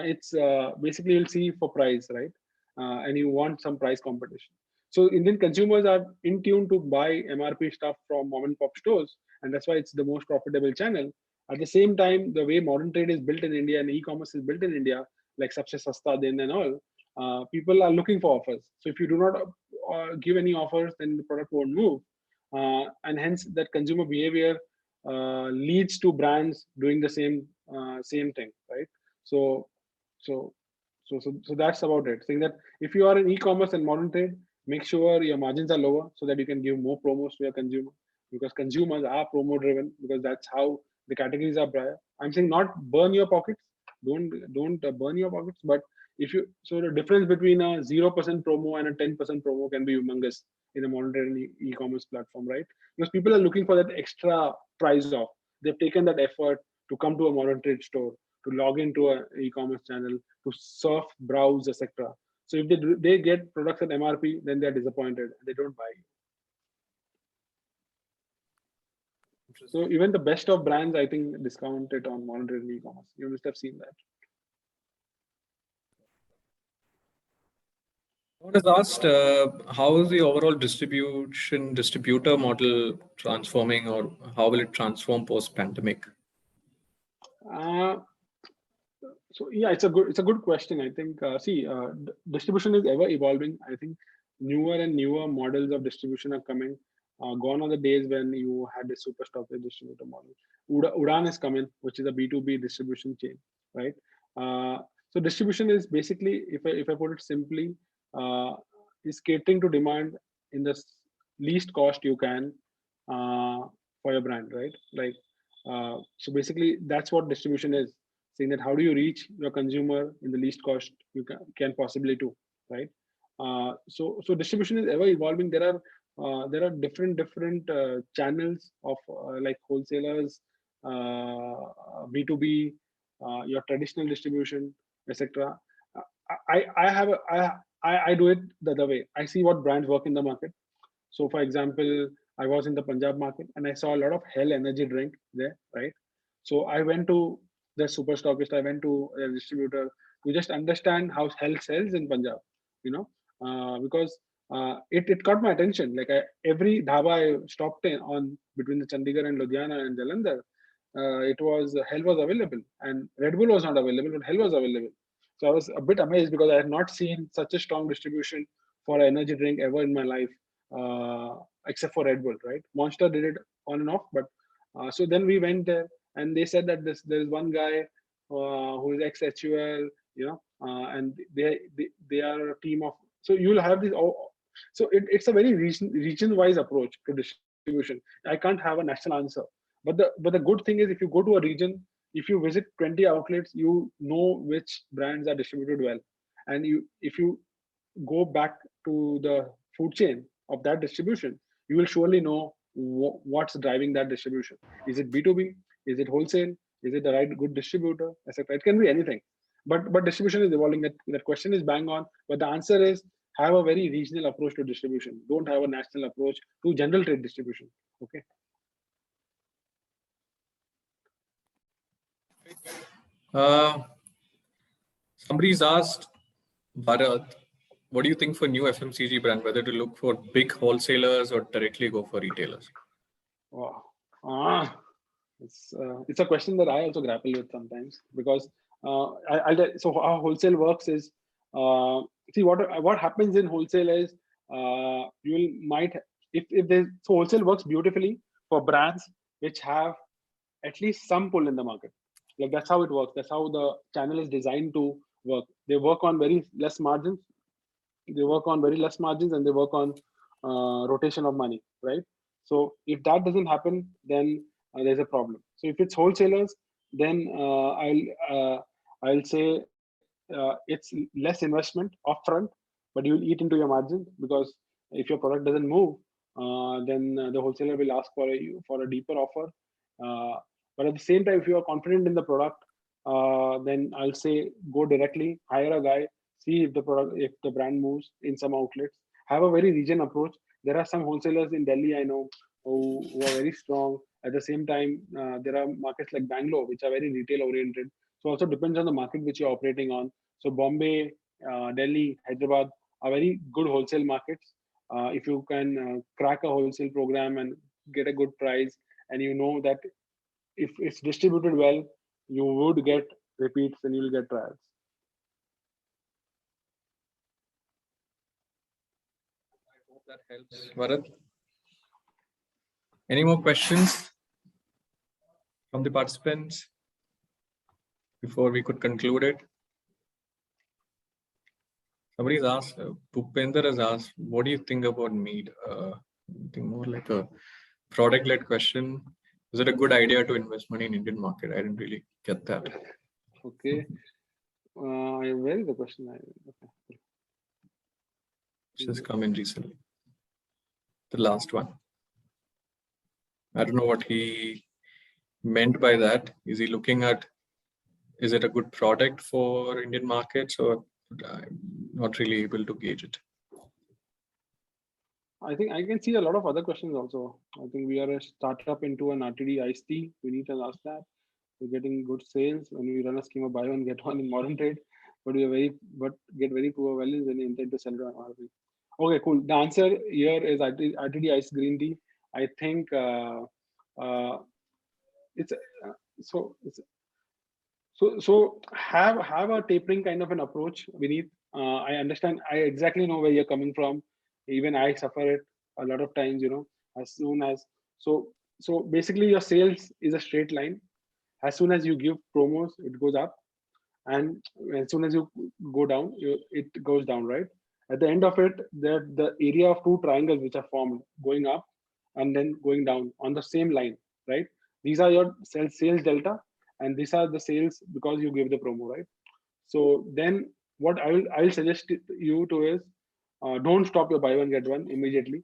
it's basically you'll see for price, right? And you want some price competition. So Indian consumers are in tune to buy MRP stuff from mom and pop stores, and that's why it's the most profitable channel. At the same time, the way modern trade is built in India and e-commerce is built in India, like Sabse Sasta Din and all, people are looking for offers. So if you do not give any offers, then the product won't move, and hence that consumer behavior leads to brands doing the same thing, right? So so so that's about it. Saying that if you are in e-commerce and modern trade, make sure your margins are lower so that you can give more promos to your consumer, because consumers are promo driven, because that's how the categories are prior. I'm saying not burn your pockets, don't burn your pockets, but if you, so the difference between a 0% promo and a 10% promo can be humongous in a modern trade and e-commerce platform, right? Because people are looking for that extra price off. They've taken that effort to come to a modern trade store, to log into an e-commerce channel, to surf, browse, etc. So if they get products at MRP, then they're disappointed. They don't buy. So even the best of brands, I think, discount it on modern trade and e-commerce. You must have seen that. One has asked, how is the overall distributor model transforming, or how will it transform post pandemic? Uh, so yeah, it's a good question. I think distribution is ever evolving. I think newer and newer models of distribution are coming. Gone are the days when you had a super stockist distributor model. Udan is coming, which is a B2B distribution chain, right? So distribution is basically, if I put it simply, uh, is catering to demand in the least cost you can for your brand, right? Like, so basically that's what distribution is, saying that how do you reach your consumer in the least cost you can possibly do, right? So distribution is ever evolving. There are different channels of like wholesalers, B2B, your traditional distribution, etc. I have I do it the other way. I see what brands work in the market. So, for example, I was in the Punjab market and I saw a lot of Hell energy drink there, right? So I went to the super stockist, I went to a distributor to just understand how Hell sells in Punjab, you know, because it caught my attention. Like every dhaba I stopped in on between the Chandigarh and Ludhiana and Jalandhar, it was Hell was available and Red Bull was not available, but Hell was available. So I was a bit amazed because I had not seen such a strong distribution for an energy drink ever in my life, except for Red Bull, right? Monster did it on and off, but so then we went there, and they said that there's one guy who is ex HUL, and they are a team of. So you'll have this. So it's a very region wise approach to distribution. I can't have a national answer, but the good thing is if you go to a region, if you visit 20 outlets, you know which brands are distributed well, and if you go back to the food chain of that distribution, you will surely know what's driving that distribution. Is it B2B? Is it wholesale? Is it the right good distributor, etc.? It can be anything. But distribution is evolving. That question is bang on. But the answer is have a very regional approach to distribution. Don't have a national approach to general trade distribution. Okay. Uh, Somebody's asked, Bharat, what do you think for new FMCG brand, whether to look for big wholesalers or directly go for retailers? Wow. It's a question that I also grapple with sometimes, because so how wholesale works is, see what happens in wholesale is, you might, if there's, so wholesale works beautifully for brands which have at least some pull in the market. Like that's how it works. That's how the channel is designed to work. They work on very less margins. They work on very less margins, and they work on rotation of money, right? So if that doesn't happen, then there's a problem. So if it's wholesalers, then I'll say it's less investment upfront, but you'll eat into your margin, because if your product doesn't move, then the wholesaler will ask for a deeper offer. But at the same time, if you are confident in the product, then I'll say go directly, hire a guy, see if the brand moves in some outlets. Have a very region approach. There are some wholesalers in Delhi I know who are very strong. At the same time, there are markets like Bangalore which are very retail oriented. So also depends on the market which you're operating on. So Bombay, Delhi, Hyderabad are very good wholesale markets. If you can crack a wholesale program and get a good price, and you know that if it's distributed well, you would get repeats and you'll get trials. helps. Bharat, any more questions from the participants before we could conclude it? Somebody's asked, Bhupender has asked, what do you think about meat? I think more like a product-led question. Is it a good idea to invest money in Indian market? I didn't really get that. Okay. Where is the question? Okay. It's just come in recently. The last one. I don't know what he meant by that. Is he looking at, is it a good product for Indian markets, or I'm not really able to gauge it? I think I can see a lot of other questions also. I think we are a startup into an RTD iced tea. We need to ask that. We're getting good sales when we run a scheme of buy one get one in modern trade, but get very poor values when you intend to sell it on RV. Okay, cool. The answer here is RTD iced green tea. I think it's so it's so have a tapering kind of an approach, Vineet. I understand. I exactly know where you're coming from. Even I suffer it a lot of times. As soon as so basically your sales is a straight line. As soon as you give promos, it goes up, and as soon as you go down, it goes down, right? At the end of it, the area of two triangles which are formed going up and then going down on the same line, right? These are your sales delta, and these are the sales because you give the promo, right? So then what I will suggest you to is don't stop your buy one get one immediately,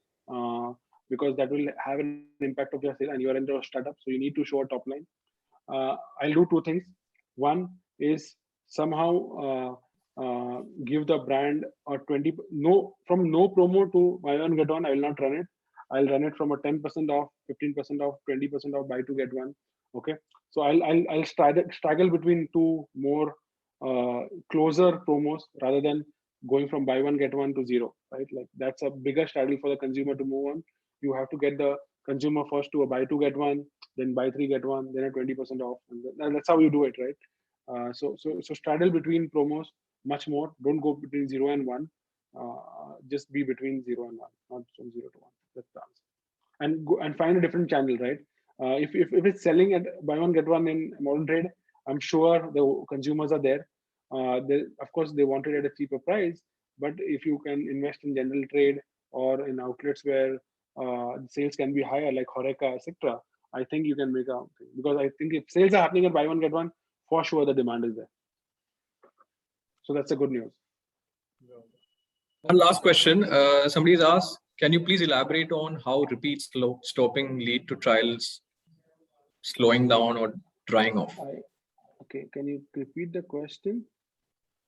because that will have an impact of your sale, and you are in a startup, so you need to show a top line. I'll do two things. One is somehow give the brand a 20 no promo to buy one get one. I will not run it. I'll run it from a 10% off, 15% off, 20% off, buy two get one. Okay, so I'll straggle between two more closer promos rather than going from buy one get one to zero. Right, like that's a bigger strategy for the consumer to move on. You have to get the consumer first to a buy two get one, then buy three get one, then a 20% off, and that's how you do it, right? So straddle between promos much more. Don't go between 0 and 1. Just be between 0 and 1, not from 0 to 1. That's the answer. And go and find a different channel, right? If it's selling at buy one get one in modern trade, I'm sure the consumers are there. Of course, they want it at a cheaper price, but if you can invest in general trade or in outlets where sales can be higher, like Horeca, etc., I think you can make a thing. Because I think if sales are happening at buy one get one, for sure the demand is there. So that's a good news. One last question. Somebody's asked, can you please elaborate on how repeat stopping lead to trials slowing down or drying off? Okay, can you repeat the question?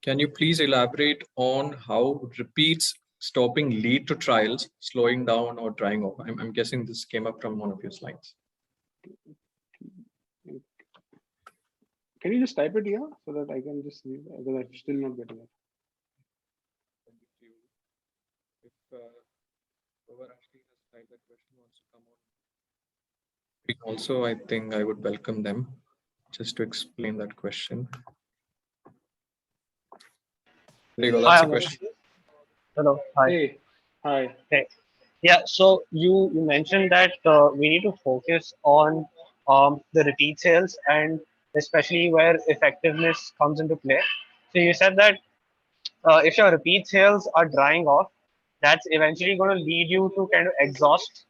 Can you please elaborate on how repeats stopping lead to trials slowing down or drying off? I'm guessing this came up from one of your slides. Can you just type it here so that I can just read, because I'm still not getting it. If whoever actually has typed that question wants to come on, also I think I would welcome them just to explain that question. There you go. That's a question. Hello. Hi. Hey. Hi. Hey. Yeah. So you mentioned that we need to focus on the repeat sales, and especially where effectiveness comes into play. So you said that if your repeat sales are drying off, that's eventually going to lead you to kind of exhaust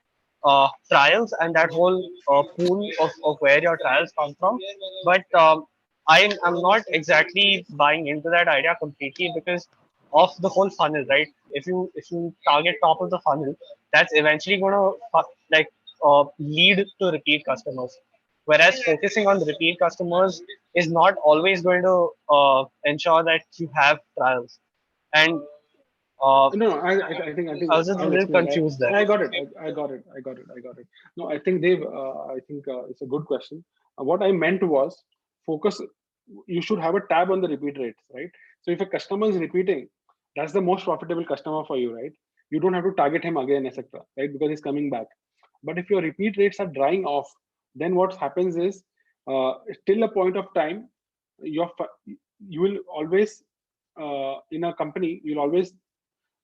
trials and that whole pool of where your trials come from. But I'm not exactly buying into that idea completely because of the whole funnel, right? If you target top of the funnel, that's eventually going to lead to repeat customers. Whereas focusing on the repeat customers is not always going to ensure that you have trials. And no, I think I was just a little confused there. I got it. I got it. No, I think Dave. I think it's a good question. What I meant was focus. You should have a tab on the repeat rates, right? So if a customer is repeating, that's the most profitable customer for you, right? You don't have to target him again, etc., right? Because he's coming back. But if your repeat rates are drying off, then what happens is, till a point of time, you will always in a company, you'll always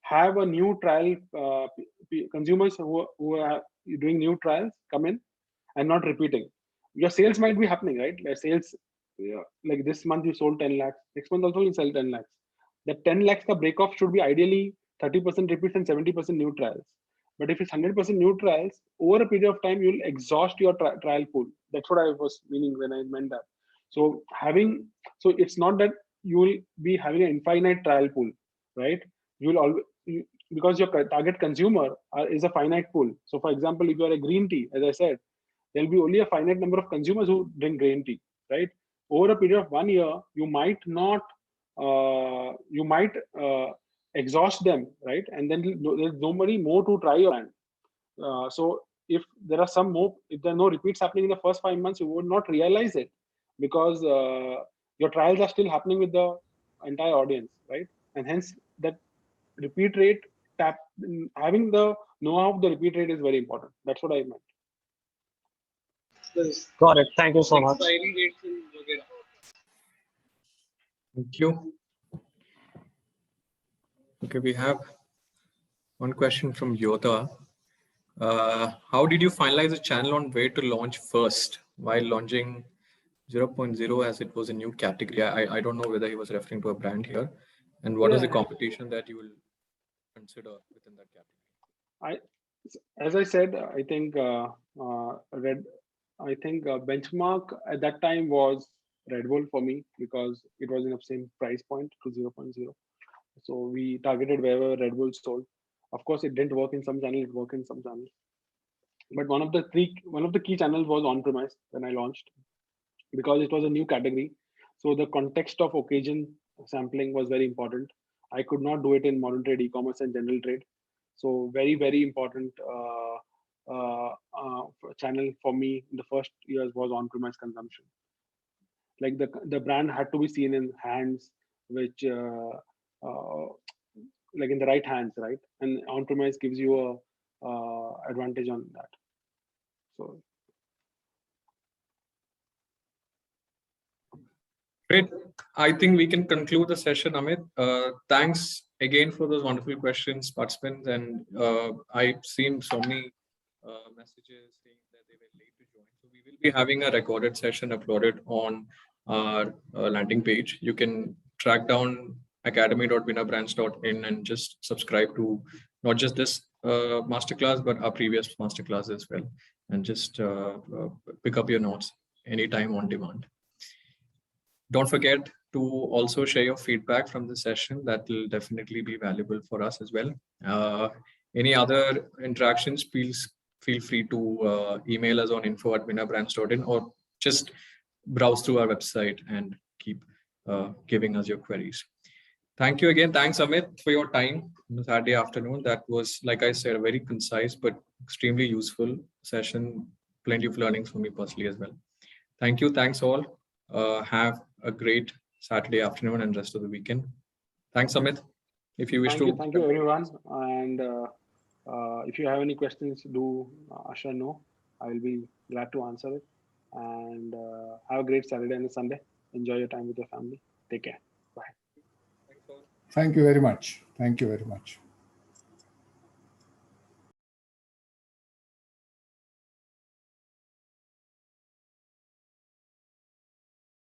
have a new trial, consumers who are doing new trials come in and not repeating. Your sales might be happening, right? Like sales, yeah, like this month you sold 10 lakhs, next month also you sell 10 lakhs. That 10 lakhs ka break off should be ideally 30% repeats and 70% new trials. But if it's 100% new trials, over a period of time, you'll exhaust your trial pool. That's what I was meaning when I meant that. So so it's not that you will be having an infinite trial pool, right? You will always, because your target consumer is a finite pool. So for example, if you are a green tea, as I said, there'll be only a finite number of consumers who drink green tea, right? Over a period of 1 year, you might not, you might exhaust them, right? And then there's nobody more to try your brand. So if there are if there are no repeats happening in the first 5 months, you would not realize it because your trials are still happening with the entire audience, right? And hence that repeat rate, having the know-how of the repeat rate is very important. That's what I meant. Got it. Thank you so much. Thank you. Okay, we have one question from Yota. How did you finalize the channel on where to launch first while launching 0.0 as it was a new category? I don't know whether he was referring to a brand here. And what is the competition that you will consider within that category? As I said, I think benchmark at that time was Red Bull for me because it was in the same price point to 0.0. So we targeted wherever Red Bull sold. Of course, it didn't work in some channels, it worked in some channels. But one of the key channels was on-premise when I launched because it was a new category. So the context of occasion sampling was very important. I could not do it in modern trade, e-commerce, and general trade. So very, very important channel for me in the first years was on-premise consumption. Like the brand had to be seen in hands which like in the right hands, right? And on-premise gives you a advantage on that. So great. I think we can conclude the session, Amit. Thanks again for those wonderful questions, participants. And I've seen so many messages saying that they were late to join. So we will be having a recorded session uploaded on our landing page. You can track down academy.winnerbrands.in and just subscribe to not just this masterclass, but our previous masterclass as well. And just pick up your notes anytime on demand. Don't forget to also share your feedback from the session. That will definitely be valuable for us as well. Any other interactions, please feel free to email us on info@winnerbrands.in or just browse through our website and keep giving us your queries. Thank you again. Thanks, Amit, for your time on Saturday afternoon. That was, like I said, a very concise but extremely useful session. Plenty of learnings for me personally as well. Thank you. Thanks all. Have a great Saturday afternoon and rest of the weekend. Thanks, Amit. If you wish to. Thank you, everyone. And if you have any questions, do Asha know. I will be glad to answer it. And have a great Saturday and Sunday. Enjoy your time with your family. Take care. Bye. Thank you very much. Thank you very much.